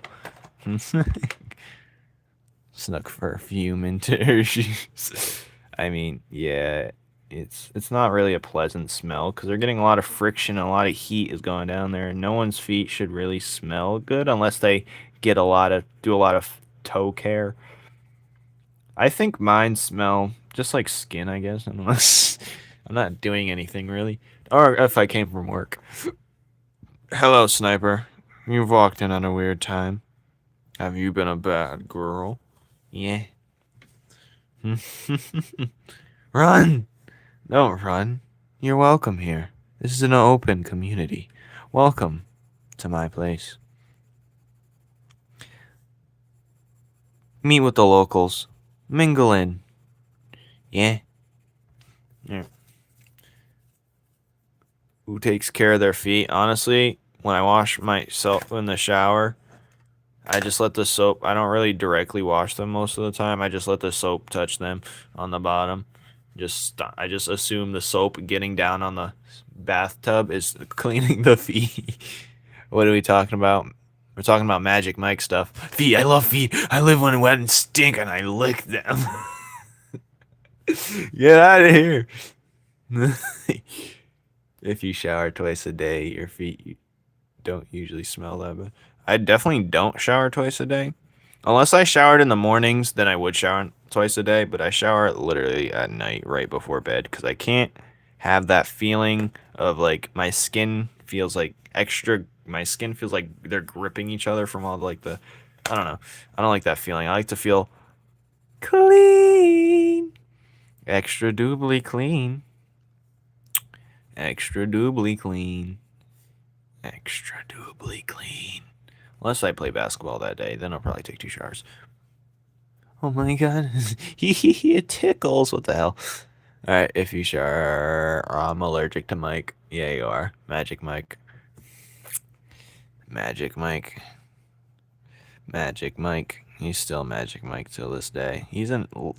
Snuck perfume into her shoes. I mean, yeah, it's not really a pleasant smell because they're getting a lot of friction and a lot of heat is going down there. No one's feet should really smell good unless they do a lot of toe care. I think mine smell just like skin, I guess, unless I'm not doing anything really. Or if I came from work. Hello, sniper. You've walked in at a weird time. Have you been a bad girl? Yeah. Run! Don't run. You're welcome here. This is an open community. Welcome to my place. Meet with the locals. Mingle in. Yeah. Yeah. Who takes care of their feet? Honestly, when I wash myself in the shower, I just let the soap, I don't really directly wash them most of the time. I just let the soap touch them on the bottom. I just assume the soap getting down on the bathtub is cleaning the feet. What are we talking about? We're talking about Magic Mike stuff. Feet, I love feet. I live when wet and stink and I lick them. Get out of here. If you shower twice a day, your feet don't usually smell that bad. I definitely don't shower twice a day. Unless I showered in the mornings, then I would shower twice a day, but I shower literally at night right before bed because I can't have that feeling of like my skin feels like they're gripping each other from all like the I don't know. I don't like that feeling. I like to feel clean. Extra doubly clean. Extra doubly clean. Extra doubly clean. Unless I play basketball that day, then I'll probably take 2 showers. Oh my god. It tickles. What the hell? Alright, if you shower, I'm allergic to Mike. Yeah, you are. Magic Mike. Magic Mike. Magic Mike. He's still Magic Mike till this day.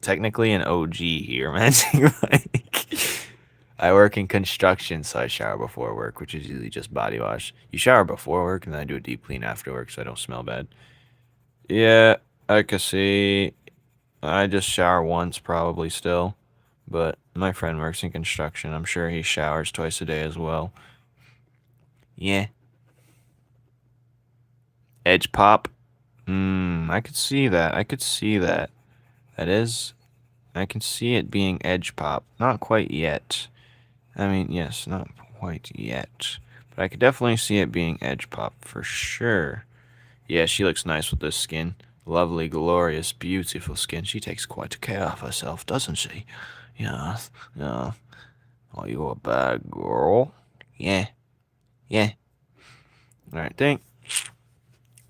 Technically an OG here, Magic Mike. I work in construction, so I shower before work, which is usually just body wash. You shower before work, and then I do a deep clean after work, so I don't smell bad. Yeah, I can see. I just shower once, probably still. But my friend works in construction. I'm sure he showers twice a day as well. Yeah. Edge pop. I could see that. I could see that. That is. I can see it being edge pop. Not quite yet. I mean, yes, not quite yet. But I could definitely see it being edge pop for sure. Yeah, she looks nice with this skin. Lovely, glorious, beautiful skin. She takes quite care of herself, doesn't she? Yeah, yeah. Are you a bad girl? Yeah, yeah. Alright, think.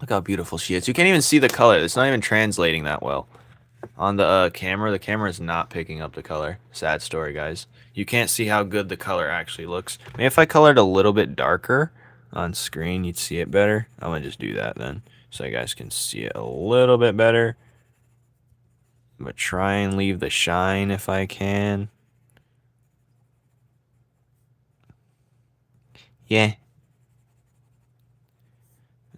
Look how beautiful she is. You can't even see the color. It's not even translating that well. On the camera is not picking up the color. Sad story, guys. You can't see how good the color actually looks. Maybe if I colored a little bit darker on screen, you'd see it better. I'm gonna just do that then, so you guys can see it a little bit better. But try and leave the shine if I can. Yeah.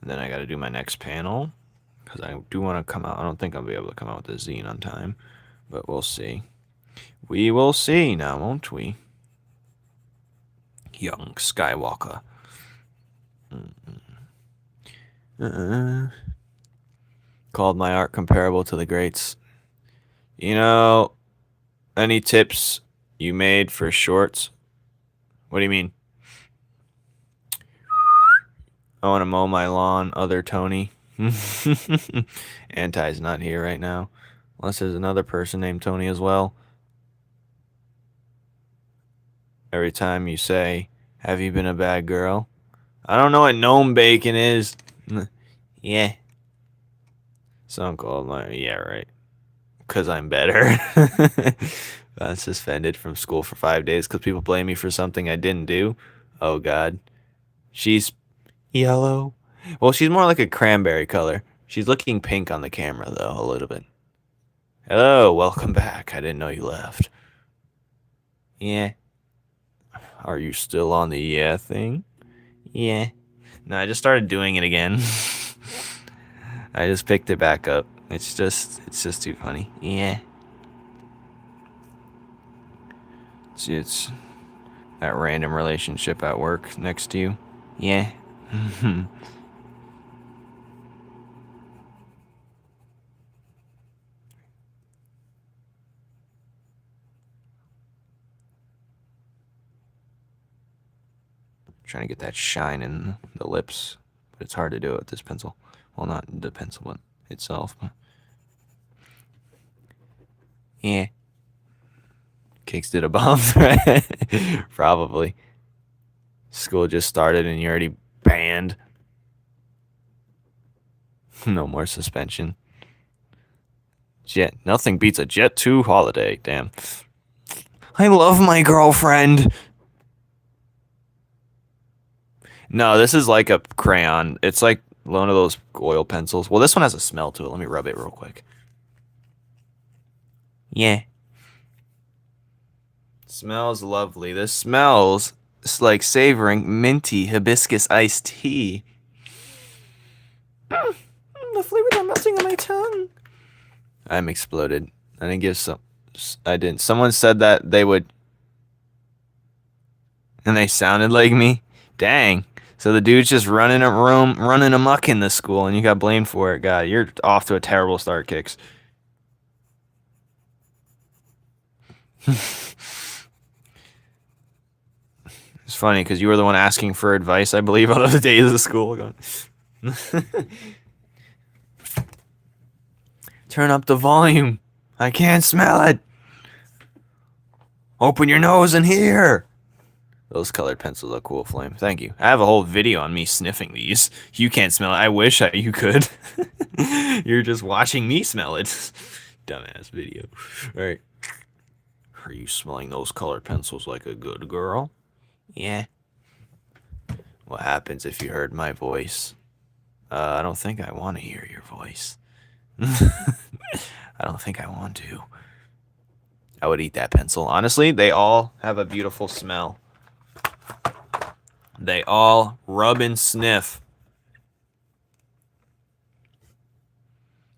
And then I gotta do my next panel, because I do want to come out. I don't think I'll be able to come out with the zine on time, but we'll see. We will see now, won't we? Young Skywalker. Called my art comparable to the greats. You know, any tips you made for shorts? What do you mean? I want to mow my lawn, other Tony. Anti's not here right now. Unless there's another person named Tony as well. Every time you say, have you been a bad girl? I don't know what gnome bacon is. Yeah. Some called my, yeah, right. Because I'm better. I'm suspended from school for 5 days because people blame me for something I didn't do. Oh, God. She's yellow. Well, she's more like a cranberry color. She's looking pink on the camera, though, a little bit. Hello, welcome back. I didn't know you left. Yeah. Are you still on the yeah thing? Yeah. No, I just started doing it again. I just picked it back up. It's just too funny. Yeah. See, it's that random relationship at work next to you. Yeah. Trying to get that shine in the lips, but it's hard to do it with this pencil. Well, not the pencil, but itself. But yeah. Cakes did a bomb threat. Probably. School just started and you're already banned. No more suspension. Jet. Nothing beats a Jet 2 holiday. Damn. I love my girlfriend. No, this is like a crayon. It's like one of those oil pencils. Well, this one has a smell to it. Let me rub it real quick. Yeah. Smells lovely. This smells like savoring minty hibiscus iced tea. The flavors are melting on my tongue. I'm exploded. I didn't give some. I didn't. Someone said that they would. And they sounded like me. Dang. So the dude's just running amok in the school, and you got blamed for it. God, you're off to a terrible start, Kicks. It's funny because you were the one asking for advice, I believe, out of the days of the school. Going, turn up the volume. I can't smell it. Open your nose in here. Those colored pencils are cool, Flame. Thank you. I have a whole video on me sniffing these. You can't smell it. I wish you could. You're just watching me smell it. Dumbass video. All right. Are you smelling those colored pencils like a good girl? Yeah. What happens if you heard my voice? I don't think I want to hear your voice. I don't think I want to. I would eat that pencil. Honestly, they all have a beautiful smell. They all rub and sniff.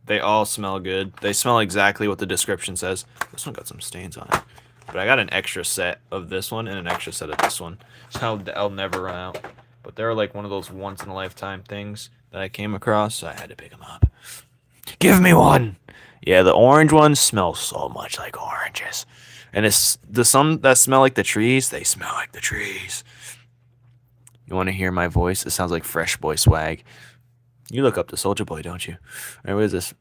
They all smell good. They smell exactly what the description says. This one got some stains on it. But I got an extra set of this one and an extra set of this one. So I'll never run out. But they're like one of those once-in-a-lifetime things that I came across, so I had to pick them up. Give me one! Yeah, the orange ones smell so much like oranges. And it's the some that smell like the trees, they smell like the trees. You want to hear my voice? It sounds like Fresh Boy swag. You look up to Soldier Boy, don't you? Right, what is this?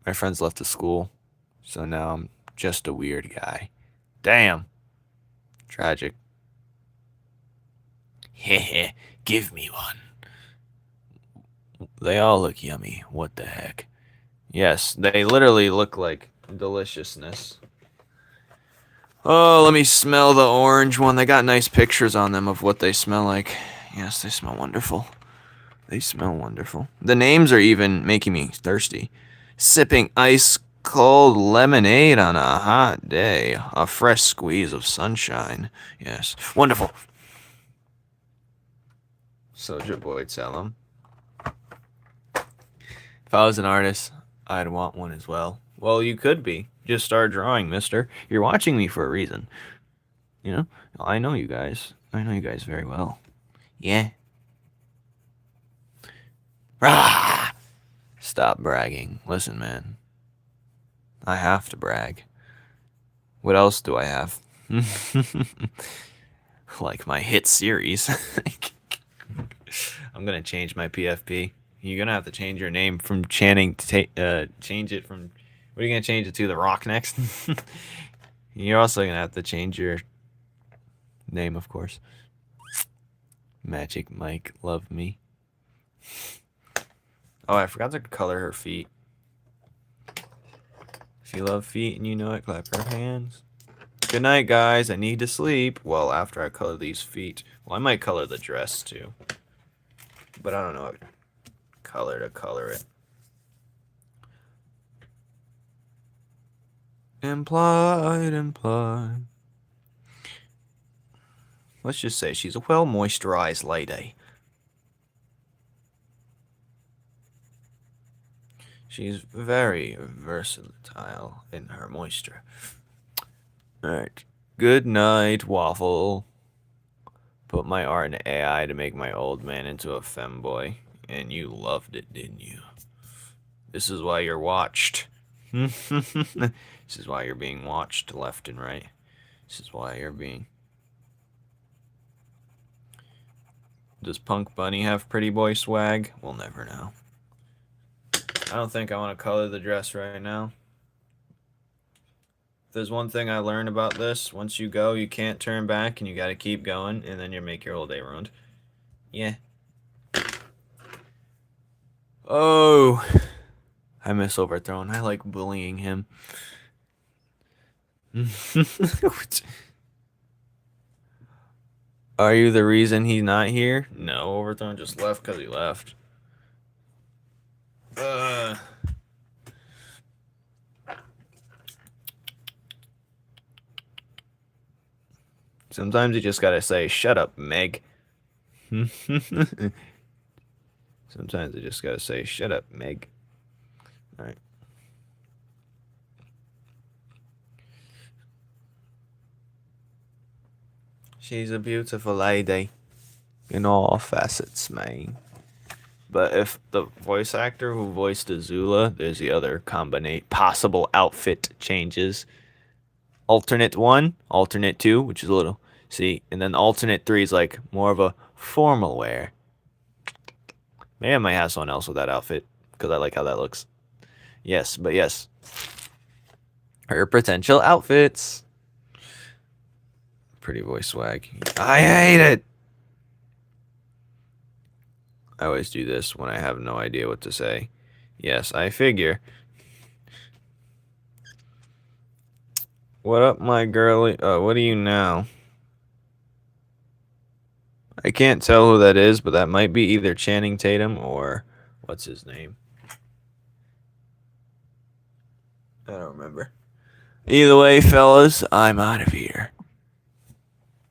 My friends left the school, so now I'm just a weird guy. Damn. Tragic. Heh, give me one. They all look yummy. What the heck? Yes, they literally look like deliciousness. Oh, let me smell the orange one. They got nice pictures on them of what they smell like. Yes, they smell wonderful. They smell wonderful. The names are even making me thirsty. Sipping ice cold lemonade on a hot day. A fresh squeeze of sunshine. Yes, wonderful. Soldier Boy, tell him. If I was an artist, I'd want one as well. Well, you could be. Just start drawing, mister. You're watching me for a reason. You know? I know you guys. I know you guys very well. Yeah. Rah! Stop bragging. Listen, man. I have to brag. What else do I have? Like my hit series. I'm gonna change my PFP. You're gonna have to change your name from Channing to change it from. What are you gonna change it to? The Rock next? You're also gonna have to change your name, of course. Magic Mike, love me. Oh, I forgot to color her feet. If you love feet and you know it, clap your hands. Good night, guys. I need to sleep. Well, after I color these feet. Well, I might color the dress, too. But I don't know. color to color it. Implied. Let's just say she's a well-moisturized lady. She's very versatile in her moisture. Alright. Good night, Waffle. Put my art in AI to make my old man into a femboy. And you loved it, didn't you? This is why you're watched. This is why you're being watched left and right. This is why you're being... Does Punk Bunny have pretty boy swag? We'll never know. I don't think I want to color the dress right now. If there's one thing I learned about this, once you go, you can't turn back and you gotta keep going, and then you make your whole day ruined. Yeah. Oh, I miss Overthrown. I like bullying him. Are you the reason he's not here? No, Overthrown just left because he left. Sometimes you just gotta say, "Shut up, Meg." Sometimes you just gotta say, "Shut up, Meg." All right. She's a beautiful lady in all facets, man. But if the voice actor who voiced Azula, there's the other possible outfit changes. Alternate 1, alternate 2, which is a little, see, and then alternate 3 is like more of a formal wear. Maybe I might have someone else with that outfit because I like how that looks. Yes, but yes. Her potential outfits. Pretty voice swag. I hate it. I always do this when I have no idea what to say. Yes, I figure. What up, my girly? What are you now? I can't tell who that is, but that might be either Channing Tatum or what's his name? I don't remember. Either way, fellas, I'm out of here.